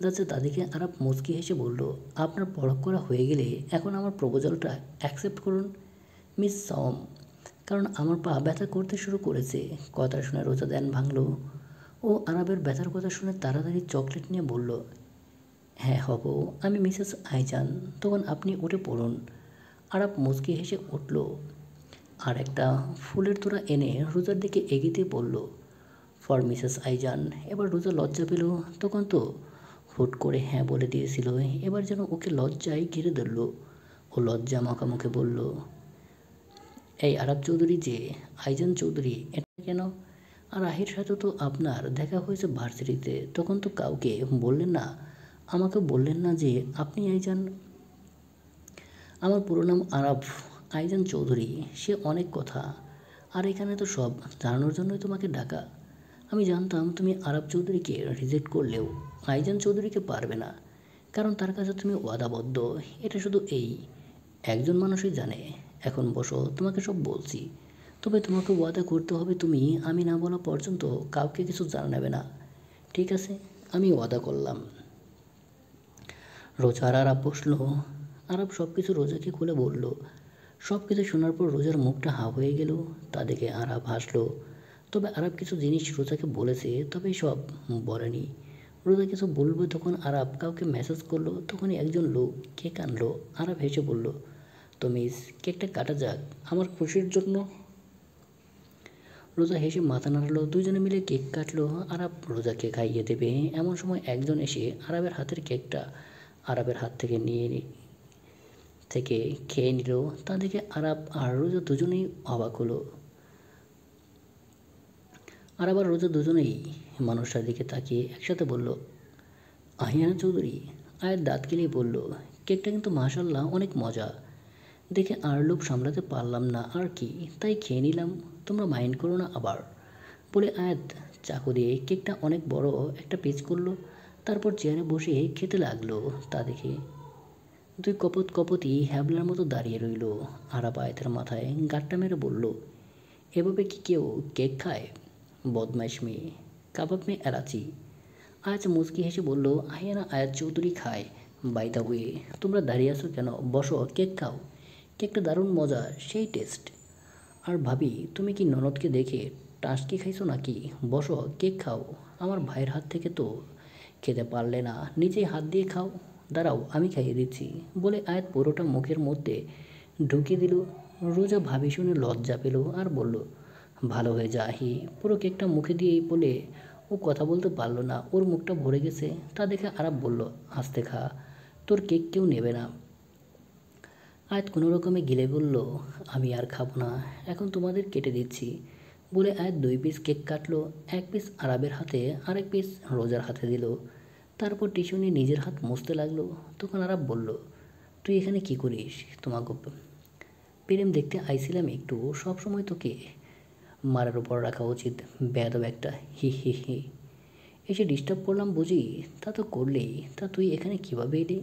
যাচ্ছে তাদেরকে আরব মুচকি হেসে বলল, আপনার পরখ করা হয়ে গেলে এখন আমার প্রপোজালটা অ্যাকসেপ্ট করুন মিস সাওম, কারণ আমার পা ব্যথা করতে শুরু করেছে। কথা শুনে রোজা ধ্যান ভাঙল। ও আরবের ব্যথার কথা শুনে তাড়াতাড়ি চকলেট নিয়ে বলল, হ্যাঁ হব, আমি মিসেস আইজান। তখন আপনি উঠে পড়ুন। আরব মুচকি হেসে উঠল। আর একটা ফুলের তোড়া এনে রোজার দিকে এগিয়ে বলল, ফর মিসেস আইজান। এবার রোজা লজ্জা পেল। তখন তো হুট করে হ্যাঁ বলে দিয়েছিল, এবার যেন ওকে লজ্জায় ঘিরে ধরল। ও লজ্জা মাখামুখে বলল, এই আরব চৌধুরী যে আইজান চৌধুরী, এটা কেন? আর আহির সাথে তো আপনার দেখা হয়েছে ভার্সিটিতে, তখন তো কাউকে বললেন না, আমাকে বললেন না যে আপনি আইজান। আমার পুরো নাম আরব আইজান চৌধুরী। সে অনেক কথা, আর এখানে তো সব জানানোর জন্যই তোমাকে ডাকা। আমি জানতাম তুমি আরব চৌধুরীকে রিজেক্ট করলেও আইজান চৌধুরীকে পারবে না, কারণ তার কাছে তুমি ওয়াদাবদ্ধ। এটা শুধু এই একজন মানুষই জানে। এখন বসো, তোমাকে সব বলছি। তবে তোমাকে ওয়াদা করতে হবে তুমি আমি না বলা পর্যন্ত কাউকে কিছু জানাবে না, ঠিক আছে? আমি ওয়াদা করলাম। রোজা আর আরব বসলো। আরব সব কিছু রোজাকে খুলে বলল। সব কিছু শোনার পর রোজার মুখটা হা হয়ে গেল। তা দেখে আরব হাসলো। তবে আরব কিছু জিনিস রোজাকে বলেছে, তবে সব বলেনি। রোজা কিছু বলবে তখন আরব কাউকে মেসেজ করলো, তখনই একজন লোক কেক আনলো। আরব হেসে বলল, তো মিস, কেকটা কাটা যাক আমার খুশির জন্য। রোজা হেসে মাথা নাড়ালো। দুজনে মিলে কেক কাটলো। আরব রোজাকে খাইয়ে দেবে এমন সময় একজন এসে আরবের হাতের কেকটা আরবের হাত থেকে খেয়ে নিল। তা দেখে আরব আর রোজা দুজনেই অবাক হলো। আরব আর রোজা দুজনেই মানুষটার দিকে তাকিয়ে একসাথে বলল, আহিয়ানা চৌধুরী। আয়ের দাঁত কেলিয়ে বলল, কেকটা কিন্তু মাশাল্লাহ অনেক মজা। দেখে আর লোভ সামলাতে পারলাম না আর কি, তাই খেয়ে নিলাম। তোমরা মাইন্ড করো না আবার, বলে আয়াত চাকু দিয়ে কেকটা অনেক বড় একটা পিস করলো। তারপর চেয়ারে বসে খেতে লাগলো। তা দেখে দুই কপতি হ্যাবলার মতো দাঁড়িয়ে রইল। আরাপ আয়াতের মাথায় গাঁটটা মেরে বলল, এভাবে কি কেউ কেক খায়? বদমাইশ মেয়ে, কাবাব মেয়ে এলাচি। আয়াত মুচকি হেসে বলল, আহিয়ানা আয়াত চৌধুরী খায়। বাই দ্য ওয়ে, তোমরা দাঁড়িয়ে আছো কেন? বসো, কেক খাও। কেকটা দারুণ মজা, সেই টেস্ট। আর ভাবি, তুমি কি ননদকে দেখে টাসকি খাইছো নাকি? বসো, কেক খাও। আমার ভাইয়ের হাত থেকে তো খেতে পারলে না, নিজেই হাত দিয়ে খাও। দাঁড়াও, আমি খাইয়ে দিচ্ছি, বলে আয়াত পুরোটা মুখের মধ্যে ঢুকিয়ে দিল। রোজা ভাবি শুনে লজ্জা পেল আর বলল, ভালো হয়ে যা আহি। পুরো কেকটা মুখে দিয়েই বলে ও কথা বলতে পারলো না, ওর মুখটা ভরে গেছে। তা দেখে আরাব বলল, আস্তে খা, তোর কেক কেউ নেবে না। আয়াত কোনো রকমে গিলে বলল, আমি আর খাবো না, এখন তোমাদের কেটে দিচ্ছি, বলে আয়াত 2 পিস কেক কাটলো। 1 পিস আরাবের হাতে, আরেক পিস রোজার হাতে দিল। তারপর টিস্যু নিয়ে নিজের হাত মুছতে লাগলো। তখন আরাব বলল, তুই এখানে কি করিস? তোমাকে প্রেম দেখতে আইছিলাম একটু, সব সময় তোকে মারার উপর রাখা উচিত, বেয়াদব একটা। হি হি হি। এসে ডিস্টার্ব করলাম বুঝি? তা তো করলেই। তা তুই এখানে কীভাবে এলি?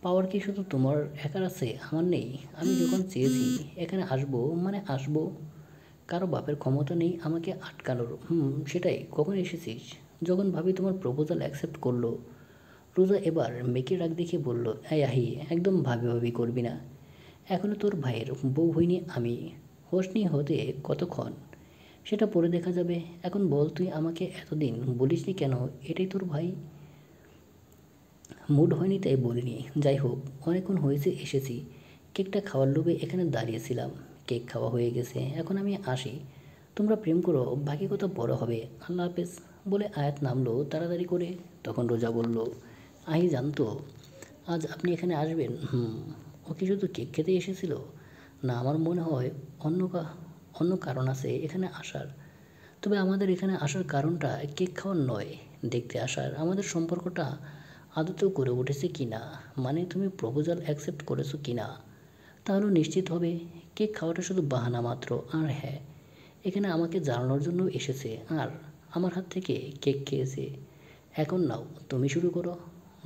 পাওয়ার কি শুধু তোমার একার আছে, আমার নেই? আমি যখন চেয়েছি এখানে আসবো মানে আসবো, কারো বাপের ক্ষমতা নেই আমাকে আটকানোর। সেটাই। কখন এসেছিস? যখন ভাবি তোমার প্রপোজাল অ্যাকসেপ্ট করলো। রোজা এবার মেয়েকে রাগ দেখিয়ে বলল, এই আহি, একদম ভাবি ভাবি করবি না। এখনও তোর ভাইয়ের বউ হইনি আমি। হোসনি হতে কতক্ষণ, সেটা পরে দেখা যাবে। এখন বল, তুই আমাকে এতদিন বলিসনি কেন এটাই তোর ভাই? মুড হয়নি তাই বলিনি। যাই হোক, অনেকক্ষণ হয়েছে এসেছি। কেকটা খাওয়ার লোভে এখানে দাঁড়িয়েছিলাম। কেক খাওয়া হয়ে গেছে, এখন আমি আসি। তোমরা প্রেম করো, বাকি কথা বড় হবে। আল্লাহ হাফেজ, বলে আয়াত নামলো তাড়াতাড়ি করে। তখন রোজা বলল, আহি জানতো আজ আপনি এখানে আসবেন? ও কি শুধু কেক খেতে এসেছিল? না, আমার মনে হয় অন্য কারণ আছে এখানে আসার। তবে আমাদের এখানে আসার কারণটা কেক খাওয়ার নয়, দেখতে আসার আমাদের সম্পর্কটা আদতেও করে উঠেছে কি না, মানে তুমি প্রপোজাল অ্যাকসেপ্ট করেছো কি না, তাহলে নিশ্চিত হবে। কেক খাওয়াটা শুধু বাহানা মাত্র। আর হ্যাঁ, এখানে আমাকে জানানোর জন্য এসেছে আর আমার হাত থেকে কেক খেয়েছে। এখন নাও, তুমি শুরু করো।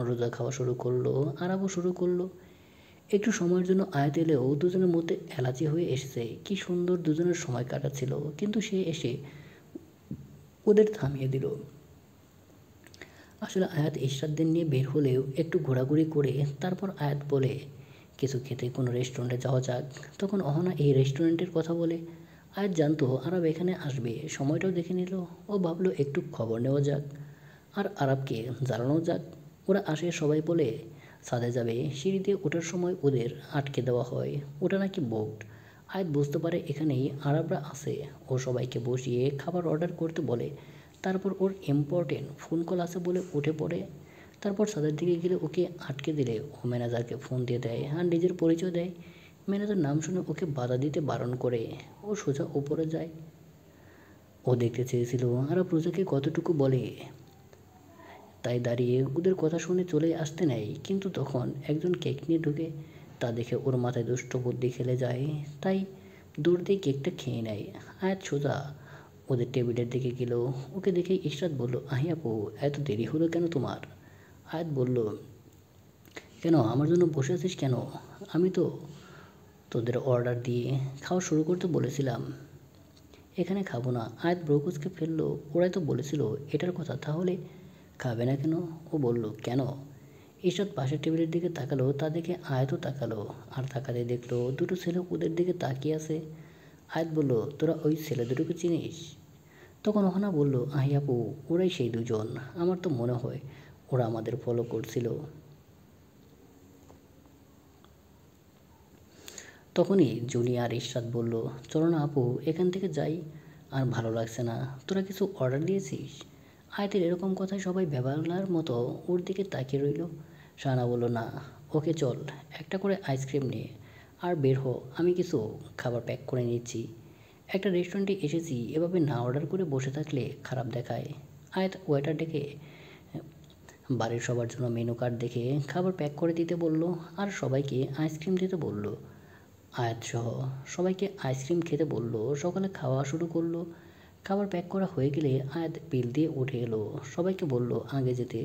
রোজা খাওয়া শুরু করলো, আরাবও শুরু করলো। একটু সময়ের জন্য আয়াত এলেও দুজনের মধ্যে এলাচি হয়ে এসেছে। কি সুন্দর দুজনের সময় কাটাচ্ছিল, কিন্তু সে এসে ওদের থামিয়ে দিল। আসলে আয়াত ইশরাতদের নিয়ে বের হলেও একটু ঘোরাঘুরি করে তারপর আয়াত বলে, কিছু খেতে কোনো রেস্টুরেন্টে যাওয়া যাক। তখন অহনা এই রেস্টুরেন্টের কথা বলে। আয়াত জানতো আরব এখানে আসবে, সময়টাও দেখে নিল। ও ভাবলো একটু খবর নেওয়া যাক আর আরবকে জানানো যাক। ওরা আসে সবাই বলে ছাদে যাবে। সিঁড়িতে ওঠার সময় ওদের আটকে দেওয়া হয়, ওটা নাকি বোর্ড। আয়াত বুঝতে পারে এখানেই আরবরা আছে। ও সবাইকে বসিয়ে খাবার অর্ডার করতে বলে। তারপর ওর ইম্পর্টেন্ট ফোন কল আছে বলে উঠে পড়ে। তারপর ছাদের দিকে গেলে ওকে আটকে দিলে ও ম্যানেজারকে ফোন দিয়ে দেয় আর নিজের পরিচয় দেয়। ম্যানেজার নাম শুনে ওকে বাধা দিতে বারণ করে। ও সোজা উপরে যায়। ও দেখতে চেয়েছিল আরব রোজাকে কতটুকু বলে, তাই দাঁড়িয়ে ওদের কথা শুনে চলে আসতে নেয়। কিন্তু তখন একজন কেক নিয়ে ঢুকে। তা দেখে ওর মাথায় দুষ্ট বুদ্ধি খেলে যায়, তাই দৌড় দিয়ে কেকটা খেয়ে নেয়। আয়াত সোজা ওদের টেবিলের দিকে গেল। ওকে দেখে ইশরাত বলল, আহি আপু, এত দেরি হলো কেন তোমার? আয়াত বলল, কেন আমার জন্য বসে আছিস কেন? আমি তো তোদের অর্ডার দিয়ে খাওয়া শুরু করতে বলেছিলাম। এখানে খাবো না। আয়াত ব্রোকোজকে ফেললো। ওরাই তো বলেছিল এটার কথা, তাহলে খাবে না কেন? ও বলল, কেন? ঈষৎ পাশের টেবিলের দিকে তাকালো। তা দেখে আয়াতও তাকালো। আর তাকাতে দেখলো দুটো ছেলে ওদের দিকে তাকিয়ে আছে। আয়াত বলল, তোরা ওই ছেলে দুটোকে চিনিস? তখন অহনা বলল, আহি আপু, ওরাই সেই দুজন। আমার তো মনে হয় ওরা আমাদের ফলো করছিল। তখনই জুনিয়র ইশরাত বলল, চলো না আপু, এখান থেকে যাই। আর ভালো লাগছে না। তোরা কিছু অর্ডার দিয়েছিস? আয়াতের এরকম কথায় সবাই ভ্যাবালার মতো ওর দিকে তাকিয়ে রইল। শাহানা বলল, না। ওকে চল, একটা করে আইসক্রিম নিয়ে আর বের হো। আমি কিছু খাবার প্যাক করে নিচ্ছি। একটা রেস্টুরেন্টে এসেছি, এভাবে না অর্ডার করে বসে থাকলে খারাপ দেখায়। আয়াত ওয়েটার ডেকে বাড়ির সবার জন্য মেনু কার্ড দেখে খাবার প্যাক করে দিতে বলল। আর সবাইকে আইসক্রিম দিতে বলল। আয়াতসহ সবাইকে আইসক্রিম খেতে বলল। সকালে খাওয়া শুরু করলো। খাবার প্যাক করা হয়ে গেলে আয়াত বিল দিয়ে উঠে এলো। সবাইকে বলল আগে যেতে।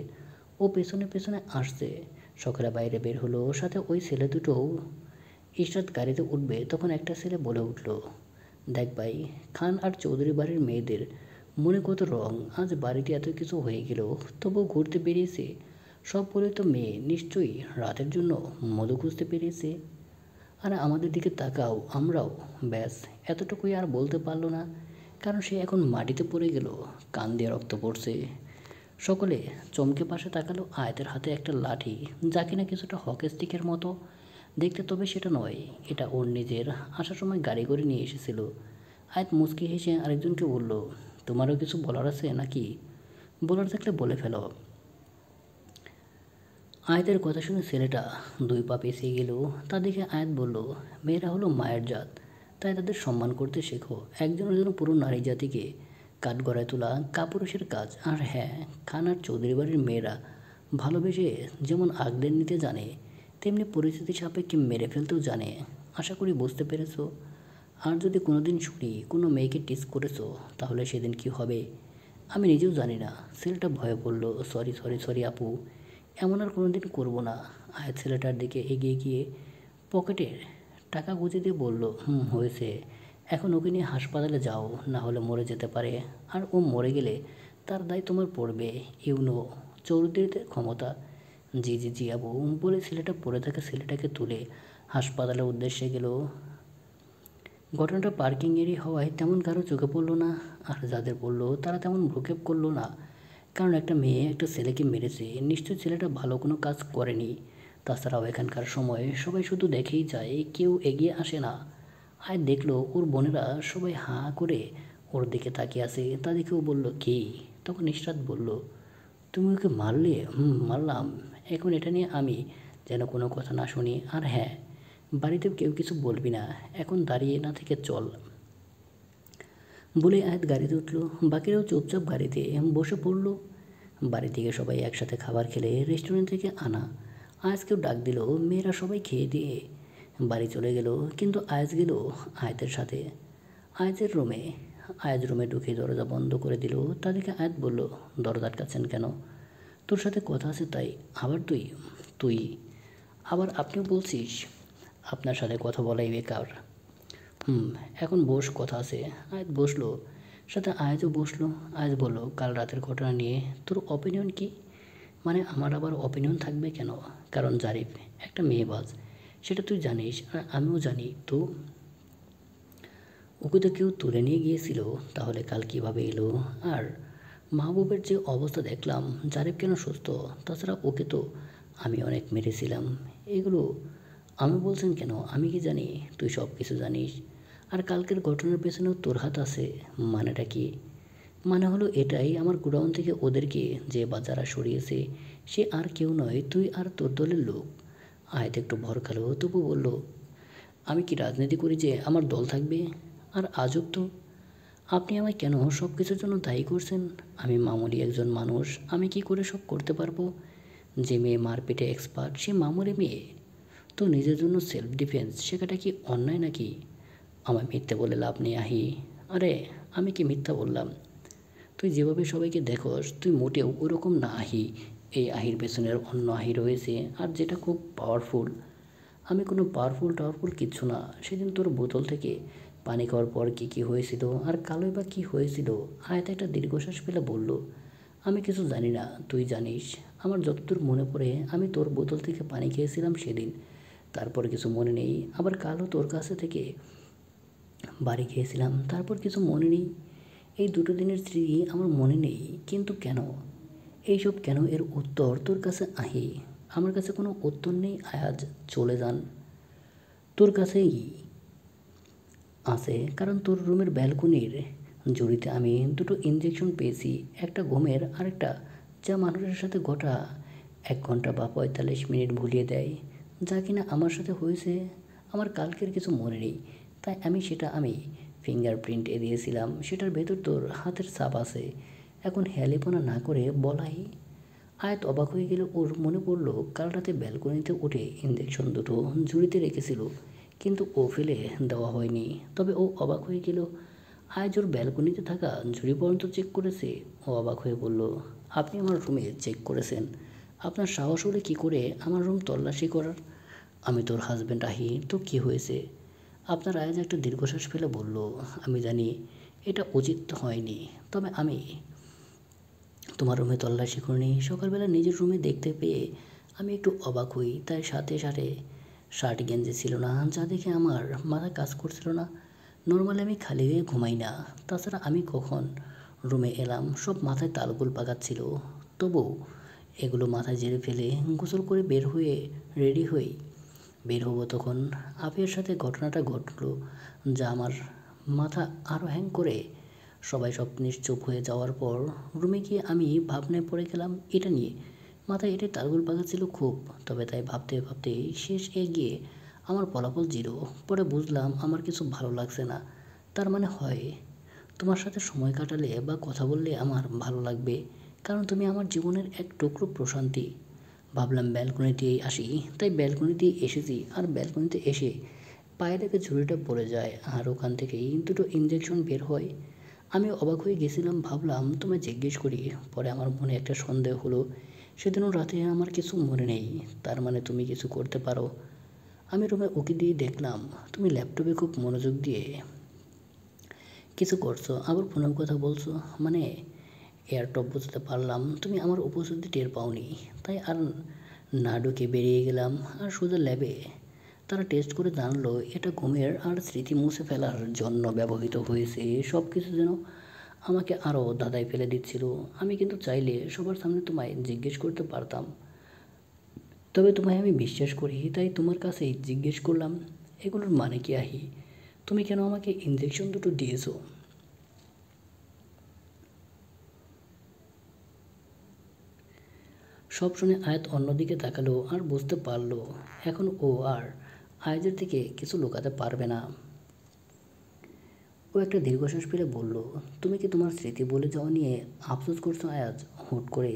ও পেছনে পেছনে আসছে। সকালে বাইরে বের হলো, সাথে ওই ছেলে দুটোও। ইশরাত গাড়িতে উঠবে, তখন একটা ছেলে বলে উঠল, দেখ ভাই, খান আর চৌধুরী বাড়ির মেয়েদের মনে কত রং। আজ বাড়িতে এত কিছু হয়ে গেল, তবুও ঘুরতে বেরিয়েছে। সব বলে তো মেয়ে নিশ্চয়ই রাতের জন্য মধু খুঁজতে পেরেছে। আর আমাদের দিকে তাকাও, আমরাও। ব্যাস, এতটুকুই আর বলতে পারলো না, কারণ সে এখন মাটিতে পড়ে গেল। কান দিয়ে রক্ত পড়ছে। সকলে চমকে পাশে তাকালো। আয়াতের হাতে একটা লাঠি, যা কিনা কিছুটা হকি স্টিকের মতো দেখতে, তবে সেটা নয়। এটা ওর নিজের আসার সময় গাড়ি করে নিয়ে এসেছিল। আয়াত মুচকি হেসে আরেকজনকে বলল, তোমারও কিছু বলার আছে নাকি? বলার থাকলে বলে ফেলো। আয়াতের কথা শুনে ছেলেটা দুই পা পিছিয়ে গেল। তা দেখে আয়াত বলল, মেয়েরা হলো মায়ের জাত, তাই তাদের সম্মান করতে শেখো। একজনের জন্য পুরো নারী জাতিকে কাঠগড়ায় তোলা কাপুরুষের কাজ। আর হ্যাঁ, খান আর চৌধুরী বাড়ির মেয়েরা ভালোবেসে যেমন আগলে নিতে জানে, তেমনি পরিস্থিতি সাপেক্ষে মেরে ফেলতেও জানে। আশা করি বুঝতে পেরেছো। আর যদি কোনোদিন শুনি কোনো মেয়েকে টিস করেছো, তাহলে সেদিন কি হবে আমি নিজেও জানি না। ছেলেটা ভয়ে বলল, সরি সরি সরি আপু, এমন আর কোনোদিন করবো না। আয়াত ছেলেটার দিকে এগিয়ে গিয়ে পকেটের টাকা গুঁজে দিয়ে বলল, হয়েছে। এখন ওকে নিয়ে হাসপাতালে যাও, না হলে মরে যেতে পারে। আর ও মরে গেলে তার দায় তোমার পড়বে। ইউনো চৌধুরীদের ক্ষমতা। জি জি জি আবু, বলে ছেলেটা পড়ে থাকা ছেলেটাকে তুলে হাসপাতালের উদ্দেশ্যে গেল। ঘটনাটা পার্কিংয়েরই হওয়ায় তেমন কারো চোখে পড়ল না। আর যাদের পড়লো তারা তেমন ভ্রুক্ষেপ করলো না, কারণ একটা মেয়ে একটা ছেলেকে মেরেছে, নিশ্চয়ই ছেলেটা ভালো কোনো কাজ করেনি। তাছাড়াও এখানকার সময় সবাই শুধু দেখেই যায়, কেউ এগিয়ে আসে না। আর দেখলো ওর বোনেরা সবাই হাঁ করে ওর দিকে তাকিয়ে আছে। তা দেখেও বলল, কি? তখন ইশরাত বলল, তুমি ওকে মারলে? মারলাম। এখন এটা নিয়ে আমি যেন কোনো কথা না শুনি। আর হ্যাঁ, বাড়িতেও কেউ কিছু বলবি না। এখন দাঁড়িয়ে না থেকে চল। বলে আয়াত গাড়িতে উঠলো। বাকিরাও চুপচাপ গাড়িতে বসে পড়লো। বাড়ি থেকে সবাই একসাথে খাবার খেলে রেস্টুরেন্ট থেকে আনা। আয়াজকেও ডাক দিল। মেয়েরা সবাই খেয়ে দিয়ে বাড়ি চলে গেল। কিন্তু আয়াজ গেল আয়াতের সাথে আয়াতের রুমে। আয়াজ রুমে ঢুকে দরজা বন্ধ করে দিল। তাদেরকে আয়াত বলল, দরজা আটকাচ্ছেন কেন? তোর সাথে কথা আছে তাই। আবার তুই তুই আবার আপনিও বলছিস? আপনার সাথে কথা বলাই বেকার। এখন বস, কথা আছে। আয়াত বসলো। সাথে আয়াতও বসলো। আয়াত বলল, কাল রাতের ঘটনা নিয়ে তোর অপিনিয়ন কি? মানে আমার আবার অপিনিয়ন থাকবে কেন? কারণ জারিফ একটা মেয়েবাজ, সেটা তুই জানিস আর আমিও জানি। তো ওকে তো কেউ তুলে নিয়ে গিয়েছিল, তাহলে কাল কিভাবে এলো? আর মাহবুবের যে অবস্থা দেখলাম, জারিফ কেন সুস্থ? তাছাড়া ওকে তো আমি অনেক মেরেছিলাম। এগুলো আমি বলছেন কেন? আমি কি জানি? তুই সব কিছু জানিস। আর কালকের ঘটনার পেছনেও তোর হাত আছে। মানেটা কি? মানে হলো এটাই, আমার গোডাউন থেকে ওদেরকে যে বাজারা সরিয়েছে সে আর কেউ নয়, তুই আর তোর দলের লোক। আয়াত একটু ভরকালো, তবু বলল, আমি কি রাজনীতি করি যে আমার দল থাকবে? আর আজব তো, আপনি আমায় কেন সব কিছুর জন্য দায়ী করছেন? আমি মামুলি একজন মানুষ, আমি কি করে সব করতে পারবো? যে মেয়ে মারপিটে এক্সপার্ট সে মামুলি মেয়ে, তো নিজের জন্য সেলফ ডিফেন্স শেখাটা কি অন্যায় নাকি? আমায় মিথ্যে বলে লাভ নেই আহি। আরে আমি কি মিথ্যা বললাম? তুই যেভাবে সবাইকে দেখোস তুই মোটেও ওরকম না আহি। এই আহির পেছনের অন্য আহি রয়েছে, আর যেটা খুব পাওয়ারফুল। আমি কোনো পাওয়ারফুল কিচ্ছু না। সেদিন তোর বোতল থেকে পানি খাওয়ার পর কী কী হয়েছিল আর কালোই বা কী হয়েছিল? আয়াত একটা দীর্ঘশ্বাস ফেলে বলল, আমি কিছু জানি না, তুই জানিস। আমার যতদূর মনে পড়ে আমি তোর বোতল থেকে পানি খেয়েছিলাম সেদিন, তারপর কিছু মনে নেই। আবার কালও তোর কাছে থেকে বাড়ি খেয়েছিলাম, তারপর কিছু মনে নেই। এই দুটো দিনের স্মৃতি আমার মনে নেই, কিন্তু কেন? এইসব কেন এর উত্তর তোর কাছে আহি। আমার কাছে কোনো উত্তর নেই আয়াজ, চলে যান। তোর কাছেই আছে, কারণ তোর রুমের ব্যালকনির জুড়িতে আমি দুটো ইঞ্জেকশন পেয়েছি, একটা ঘুমের আরেকটা, যা মানুষের সাথে গোটা 1 ঘন্টা বা 45 মিনিট ভুলিয়ে দেয়। যা কিনা আমার সাথে হয়েছে আমার কালকের কিছু মনে নেই, তাই আমি ফিঙ্গারপ্রিন্ট দিয়েছিলাম, সেটার ভেতর তোর হাতের ছাপ আছে। এখন হেয়ালিপনা না করে বলাই। আয়াত অবাক হয়ে গেল, ওর মনে পড়ল কাল রাতে ব্যালকনিতে উঠে ইঞ্জেকশন দুটো ঝুড়িতে রেখেছিল, কিন্তু ও ফেলে দেওয়া হয়নি। তবে ও অবাক হয়ে গেল, আজ ওর ব্যালকনিতে থাকা ঝুড়ি পর্যন্ত চেক করেছে। ও অবাক হয়ে বলল, আপনি আমার রুমে চেক করেছেন? আপনার সাহস হলে কী করে আমার রুম তল্লাশি করার? আমি তোর হাজব্যান্ড আহি, তো কী হয়েছে? আপনার আয়াজ একটা দীর্ঘশ্বাস ফেলে বলল, আমি জানি এটা উচিত হয়নি, তবে আমি তোমার রুমে তল্লাশি করিনি। সকালবেলা নিজের রুমে দেখতে পেয়ে আমি একটু অবাক হই, তাই সাথে সাথে শার্ট গেঞ্জি ছিল না, যা দেখে আমার মাথায় কাজ করছিল না। নর্মালি আমি খালি গায়ে ঘুমাই না, তাছাড়া আমি কখন রুমে এলাম সব মাথায় তালগোল পাকাচ্ছিল। তবু এগুলো মাথায় ঝেড়ে ফেলে গোসল করে রেডি হই। বের হবো তখন আপিয়ার সাথে ঘটনাটা ঘটলো, যা আমার মাথা আরও হ্যাং করে। সবাই সব নিশ্চুপ হয়ে যাওয়ার পর রুমে গিয়ে আমি ভাবনায় পড়ে গেলাম এটা নিয়ে। মাথায় এটা তালগোল পাকাচ্ছিল খুব, তবে তাই ভাবতে ভাবতে শেষ গিয়ে আমার ফলাফল 0। পরে বুঝলাম আমার কিছু ভালো লাগছে না। তার মানে হয় তোমার সাথে সময় কাটালে বা কথা বললে আমার ভালো লাগবে, কারণ তুমি আমার জীবনের এক টুকরো প্রশান্তি। ভাবলাম ব্যালকনিতেই আসি, তাই ব্যালকনিতেই এসেছি। আর ব্যালকনিতে এসে পায়ে থেকে ঝুড়িটা পড়ে যায়, আর ওখান থেকেই দুটো ইঞ্জেকশন বের হয়। আমি অবাক হয়ে গেছিলাম, ভাবলাম তোমায় জিজ্ঞেস করি। পরে আমার মনে একটা সন্দেহ হলো, সেদিনও রাতে আমার কিছু মনে নেই, তার মানে তুমি কিছু করতে পারো। আমি রুমে উকি দিয়ে দেখলাম তুমি ল্যাপটপে খুব মনোযোগ দিয়ে কিছু করছো, আবার ফোনের কথা বলছো। মানে এয়ারটপ বুঝতে পারলাম তুমি আমার উপস্থিতি টের পাওনি, তাই আর না ঢুকে বেরিয়ে গেলাম আর সোজা ল্যাবে। তারা টেস্ট করে জানলো এটা ঘুমের আর স্মৃতি মুছে ফেলার জন্য ব্যবহৃত হয়েছে। সব কিছু যেন আমাকে আরও ধাঁধায় ফেলে দিচ্ছিল। আমি কিন্তু চাইলে সবার সামনে তোমায় জিজ্ঞেস করতে পারতাম, তবে তোমায় আমি বিশ্বাস করি তাই তোমার কাছেই জিজ্ঞেস করলাম। এগুলোর মানে কি আহি? তুমি কেন আমাকে ইঞ্জেকশন দুটো দিয়েছো? সব শুনে আয়াত অন্যদিকে তাকালো আর বুঝতে পারলো এখন ও আর আয়াতের থেকে কিছু লুকাতে পারবে না। ও একটা দীর্ঘশ্বাস ফেলে বলল, তুমি কি তোমার স্মৃতি বলে যাওয়া নিয়ে আফসোস করছো আয়াজ? হুট করে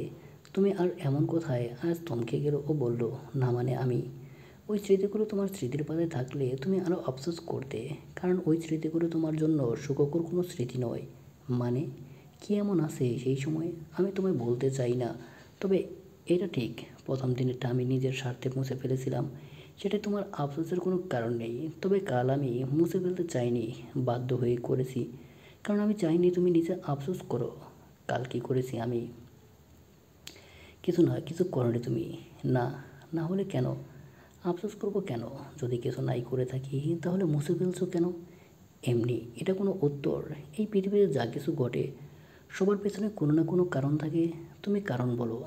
তুমি আর এমন কথায় আয়াজ থমকে গেল। ও বলল, না মানে আমি ওই স্মৃতিগুলো তোমার স্মৃতির পাতায় থাকলে তুমি আরও আফসোস করতে, কারণ ওই স্মৃতিগুলো তোমার জন্য সুখকর কোনো স্মৃতি নয়। মানে কী এমন আছে সেই সময়? আমি তোমায় বলতে চাই না, তবে এটা ঠিক, প্রথম দিনেরটা আমি নিজের স্বার্থে মুছে ফেলেছিলাম, সেটাই তোমার আফসোসের কোনো কারণ নেই। তবে কাল আমি মুছে ফেলতে চাইনি, বাধ্য হয়ে করেছি, কারণ আমি চাইনি তুমি নিজে আফসোস করো। কাল কী করেছি আমি? কিছু না, কিছু করোনি তুমি। না, না হলে কেন আফসোস করবো কেন? যদি কিছু নাই করে থাকি তাহলে মুছে ফেলছো কেন? এমনি, এটা কোনো উত্তর? এই পৃথিবীতে যা কিছু ঘটে সবার পেছনে কোনো না কোনো কারণ থাকে, তুমি কারণ বলো।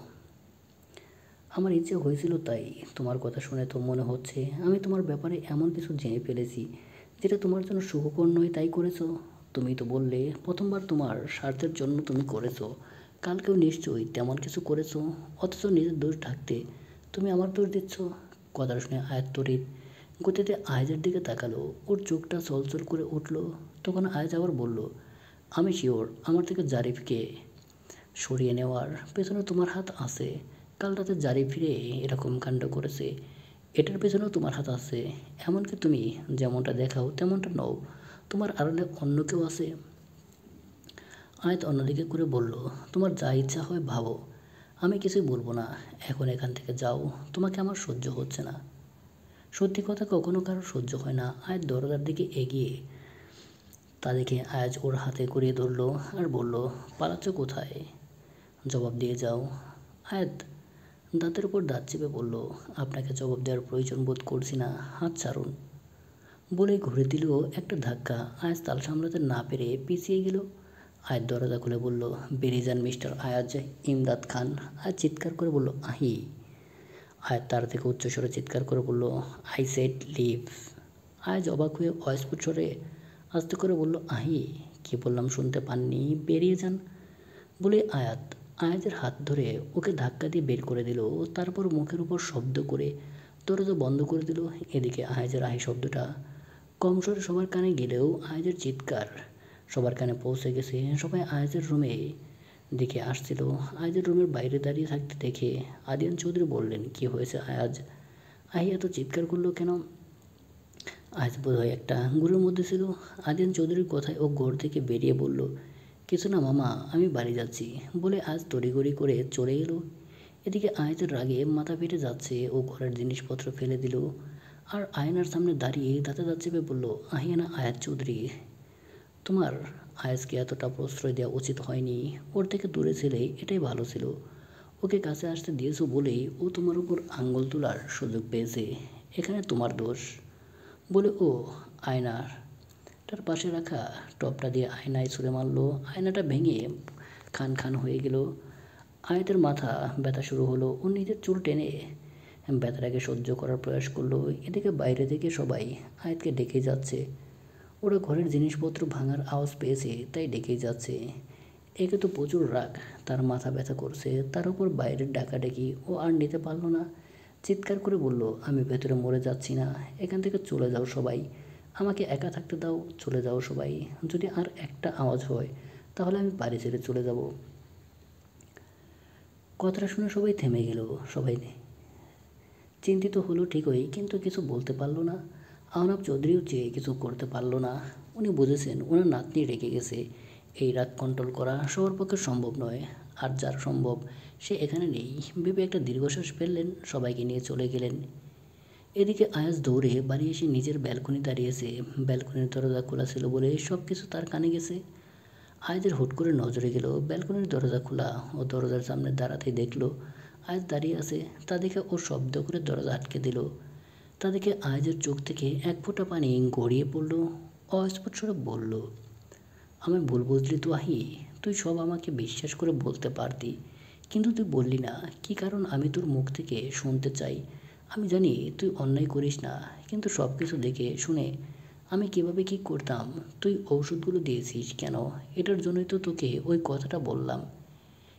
আমার ইচ্ছে হয়েছিল তাই। তোমার কথা শুনে তো মনে হচ্ছে আমি তোমার ব্যাপারে এমন কিছু জেনে ফেলেছি যেটা তোমার জন্য সুখকর নয় তাই করেছো। তুমি তো বললে প্রথমবার তোমার স্বার্থের জন্য তুমি করেছো, কালকেও নিশ্চয়ই তেমন কিছু করেছো। অথচ নিজের দোষ ঢাকতে তুমি আমার দোষ দিচ্ছ। কথাটা শুনে আয়াত তড়িৎ গতিতে আয়েজের দিকে তাকালো। ওর চোখটা চলচল করে উঠল। তখন আয়েজ আবার বলল, আমি শিওর আমার থেকে জারিফকে সরিয়ে নেওয়ার পেছনে তোমার হাত আছে। কাল রাতে জারি ফিরে এরকম কাণ্ড করেছে, এটার পেছনেও তোমার হাত আছে। এমনকি তুমি যেমনটা দেখাও তেমনটা নও, তোমার আড়ালে অন্য কেউ আছে। আয়াত অন্যদিকে করে বলল, তোমার যা ইচ্ছা হয় ভাবো, আমি কিছুই বলবো না। এখন এখান থেকে যাও, তোমাকে আমার সহ্য হচ্ছে না। সত্যি কথা কখনো কারো সহ্য হয় না। আয়াত দরজার দিকে এগিয়ে তা দেখে আয়াজ ওর হাতে করিয়ে ধরল আর বলল, পালাচ্ছ কোথায়? জবাব দিয়ে যাও। আয়াত দাঁতের উপর দাঁত চেপে বলল, আপনাকে জবাব দেওয়ার প্রয়োজন বোধ করছি না, হাত ছাড়ুন। বলে ঘুরে দিল একটা ধাক্কা। আয়াজ তাল সামলাতে না পেরে পিছিয়ে গেল। আয়াত দরজা খুলে বলল, বেরিয়ে যান মিস্টার আয়াজ ইমদাদ খান। আয়াত চিৎকার করে বলল, আহি। আয়াত তার থেকে উচ্চস্বরে চিৎকার করে বলল, আই সেড লিভ। আয়াজ অবাক হয়ে অস্ফুট স্বরে আস্তে করে বলল, আহি। কি বললাম শুনতে পাননি? বেরিয়ে যান। বলে আয়াজের হাত ধরে ওকে ধাক্কা দিয়ে বের করে দিল। তারপর মুখের উপর শব্দ করে দরজা বন্ধ করে দিল। এদিকে আয়াজের আহি শব্দটা কম স্বরে সবার কানে গেলেও আয়াজের চিৎকার সবার কানে পৌঁছে গেছে। সবাই আয়াজের রুমে দিকে আসছিল। আয়াজের রুমের বাইরে দাঁড়িয়ে থাকতে দেখে আদিয়ান চৌধুরী বললেন, কি হয়েছে আয়াজ? আহি এত চিৎকার করলো কেন? আয়াজ বোধহয় একটা ঘোরের মধ্যে ছিল। আদিয়ান চৌধুরীর কথায় ও ঘর থেকে বেরিয়ে বলল, কিছু না মামা, আমি বাড়ি যাচ্ছি। বলে আজ তড়িঘড়ি করে চলে এলো। এদিকে আয়াজের রাগে মাথা ফেটে যাচ্ছে। ও ঘরের জিনিসপত্র ফেলে দিল আর আয়নার সামনে দাঁড়িয়ে দাঁতে দাঁত চেপে বলল, আহিয়ানা আয়াজ চৌধুরী, তোমার আয়াজকে এতটা প্রশ্রয় দেওয়া উচিত হয়নি। ওর থেকে দূরে ছেলে এটাই ভালো ছিল। ওকে কাছে আসতে দিয়েছো বলেই ও তোমার উপর আঙ্গুল তোলার সুযোগ পেয়েছে। এখানে তোমার দোষ। বলে ও আয়নাটার পাশে রাখা টপটা দিয়ে আয়নায় ছুঁড়ে মারল। আয়নাটা ভেঙে খান খান হয়ে গেল। আয়াতের মাথা ব্যথা শুরু হলো। ও নিজের চুল টেনে ব্যথাটাকে সহ্য করার প্রয়াস করলো। এদিকে বাইরে থেকে সবাই আয়াতকে ডেকে যাচ্ছে। ওরা ঘরের জিনিসপত্র ভাঙার আওয়াজ পেয়েছে তাই ডেকেই যাচ্ছে। একে তো প্রচুর রাগ, তার মাথা ব্যথা করছে, তার উপর বাইরের ডাকাডাকি ও আর নিতে পারলো না। চিৎকার করে বলল, আমি ভেতরে মরে যাচ্ছি না, এখান থেকে চলে যাও সবাই, আমাকে একা থাকতে দাও, চলে যাও সবাই। যদি আর একটা আওয়াজ হয় তাহলে আমি বাড়ি ছেড়ে চলে যাব। কথাটা শুনে সবাই থেমে গেল। সবাই চিন্তিত হলো ঠিকই, কিন্তু কিছু বলতে পারল না। আহনাব চৌধুরীও চেয়ে কিছু করতে পারল না। উনি বুঝেছেন ওনার নাতনি রেগে গেছে। এই রাগ কন্ট্রোল করা সবার পক্ষে সম্ভব নয়। আর যার সম্ভব সে এখানে নেই ভেবে একটা দীর্ঘশ্বাস ফেললেন, সবাইকে নিয়ে চলে গেলেন। এদিকে আয়াজ দৌড়ে বাড়ি এসে নিজের ব্যালকনি দাঁড়িয়েছে। ব্যালকনির দরজা খোলা ছিল বলে সব কিছু তার কানে গেছে। আয়াজের হুট করে নজরে গেল ব্যালকনির দরজা খোলা। ও দরজার সামনে দাঁড়াতেই দেখলো আয়াজ দাঁড়িয়ে আছে। তা দেখে ও শব্দ করে দরজা আটকে দিল। তা দেখে আয়াজের চোখ থেকে এক ফোঁটা পানি গড়িয়ে পড়ল। অস্ফুট স্বরে বলল, আমি ভুল বুঝলি তো আহি, তুই সব আমাকে বিশ্বাস করে বলতে পারতি, কিন্তু তুই বললি না। কি কারণ আমি তোর মুখ থেকে শুনতে চাই। আমি জানি তুই অন্যায় করিস না, কিন্তু সব কিছু দেখে শুনে আমি কিভাবে কি করতাম। তুই ঔষধগুলো দিয়েছিস কেন? এটার জন্যই তো তোকে ওই কথাটা বললাম।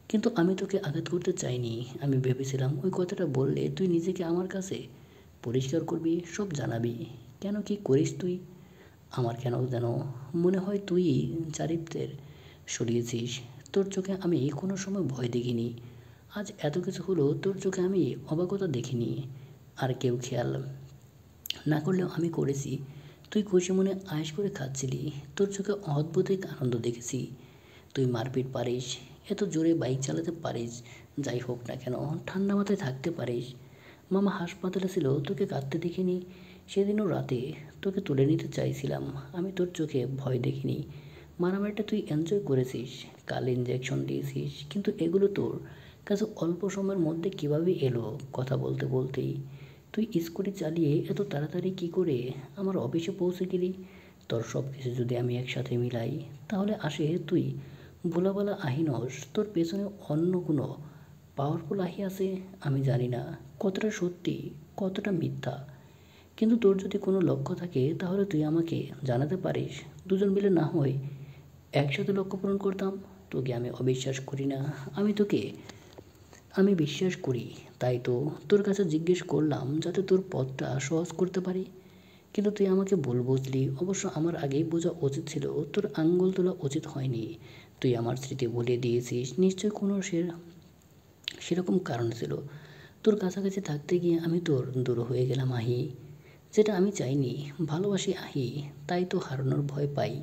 কিন্তু আমি তোকে আঘাত করতে চাইনি। আমি ভেবেছিলাম ওই কথাটা বললে তুই নিজেকে আমার কাছে পরিষ্কার করবি, সব জানাবি। কেন কি করিস তুই? আমার কেন যেন মনে হয় তুই জারিফদের সরিয়েছিস। তোর চোখে আমি কোনো সময় ভয় দেখিনি। আজ এত কিছু হলো তোর চোখে আমি অবাকতা দেখিনি। আর কেউ খেয়াল না করলেও আমি করেছি। তুই খুশি মনে আয়েশ করে খাচ্ছিলি। তোর চোখে অদ্ভুত এক আনন্দ দেখেছি। তুই মারপিট পারিস, এত জোরে বাইক চালাতে পারিস, যাই হোক না কেন ঠান্ডা মাথায় থাকতে পারিস। মামা হাসপাতালে ছিল, তোকে কাঁদতে দেখিনি। সেদিনও রাতে তোকে তুলে নিতে চাইছিলাম, আমি তোর চোখে ভয় দেখিনি। মারামারিটা তুই এনজয় করেছিস, কাল ইঞ্জেকশন দিয়েছিস, কিন্তু এগুলো তোর কাছে অল্প সময়ের মধ্যে কীভাবে এলো কথা বলতে বলতেই। তুই স্কুটি চালিয়ে এত তাড়াতাড়ি কি করে আমার অফিসে পৌঁছে গেলি? তোর সব কিছু যদি আমি একসাথে মিলাই তাহলে আসে তুই ভোলাবালা আহি নস। তোর পেছনে অন্য কোনো পাওয়ারফুল আহি আছে। আমি জানি না কতটা সত্যি কতটা মিথ্যা, কিন্তু তোর যদি কোনো লক্ষ্য থাকে তাহলে তুই আমাকে জানাতে পারিস, দুজন মিলে না হয় একসাথে লক্ষ্য পূরণ করতাম। তোকে আমি অবিশ্বাস করি না, আমি বিশ্বাস করি। তাই তো তোর কাছে জিজ্ঞেস করলাম যাতে তোর পথটা সহজ করতে পারি। কিন্তু তুই আমাকে ভুল বুঝলি। অবশ্য আমার আগেই বোঝা উচিত ছিল, তোর আঙ্গুল তোলা উচিত হয়নি। তুই আমার স্মৃতি ভুলিয়ে দিয়েছিস, নিশ্চয়ই কোনো সেরকম কারণ ছিল। তোর কাছাকাছি থাকতে গিয়ে আমি তোর দূর হয়ে গেলাম আহি, যেটা আমি চাইনি। ভালোবাসি আহি, তাই তো হারানোর ভয় পাই।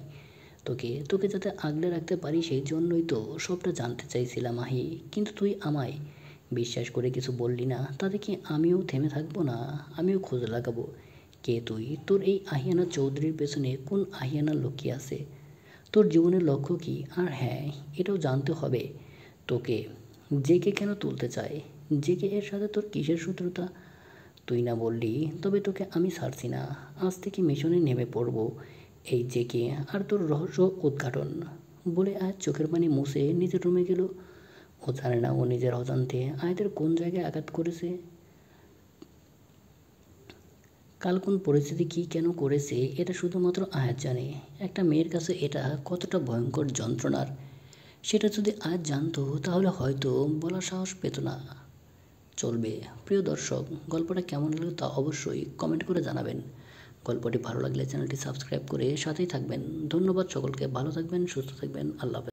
তোকে তোকে যাতে আগলে রাখতে পারি সেই জন্যই তো সবটা জানতে চাইছিলাম আহি। কিন্তু তুই আমায় বিশ্বাস করে কিছু বললি না, তাতে কি আমিও থেমে থাকবো না? আমিও খোঁজ লাগাবো। কে তুই? তোর এই আহিয়ানা চৌধুরীর পেছনে কোন আহিয়ানা লুকিয়ে আছে? তোর জীবনের লক্ষ্য কী? আর হ্যাঁ, এটাও জানতে হবে তোকে জেকে কেন তুলতে চায়। জেকে এর সাথে তোর কিসের শত্রুতা? তুই না বললি, তবে তোকে আমি ছাড়ছি না। আজ থেকে মিশনে নেমে পড়ব এই জেকে আর তোর রহস্য উদ্ঘাটন। বলে আজ চোখের পানি মুছে নিজের রুমে গেল। ও জানে না ও নিজের অজান্তে আয়াতের কোন জায়গায় আঘাত করেছে, কাল কোন পরিস্থিতি কী কেন করেছে, এটা শুধুমাত্র আয়াত জানে। একটা মেয়ের কাছে এটা কতটা ভয়ঙ্কর যন্ত্রণার, সেটা যদি আজ জানতো তাহলে হয়তো বলার সাহস পেত না। চলবে। প্রিয় দর্শক, গল্পটা কেমন লাগলো তা অবশ্যই কমেন্ট করে জানাবেন। গল্পটি ভালো লাগলে চ্যানেলটি সাবস্ক্রাইব করে সাথেই থাকবেন। ধন্যবাদ সকলকে। ভালো থাকবেন, সুস্থ থাকবেন। আল্লাহ হাফেজ।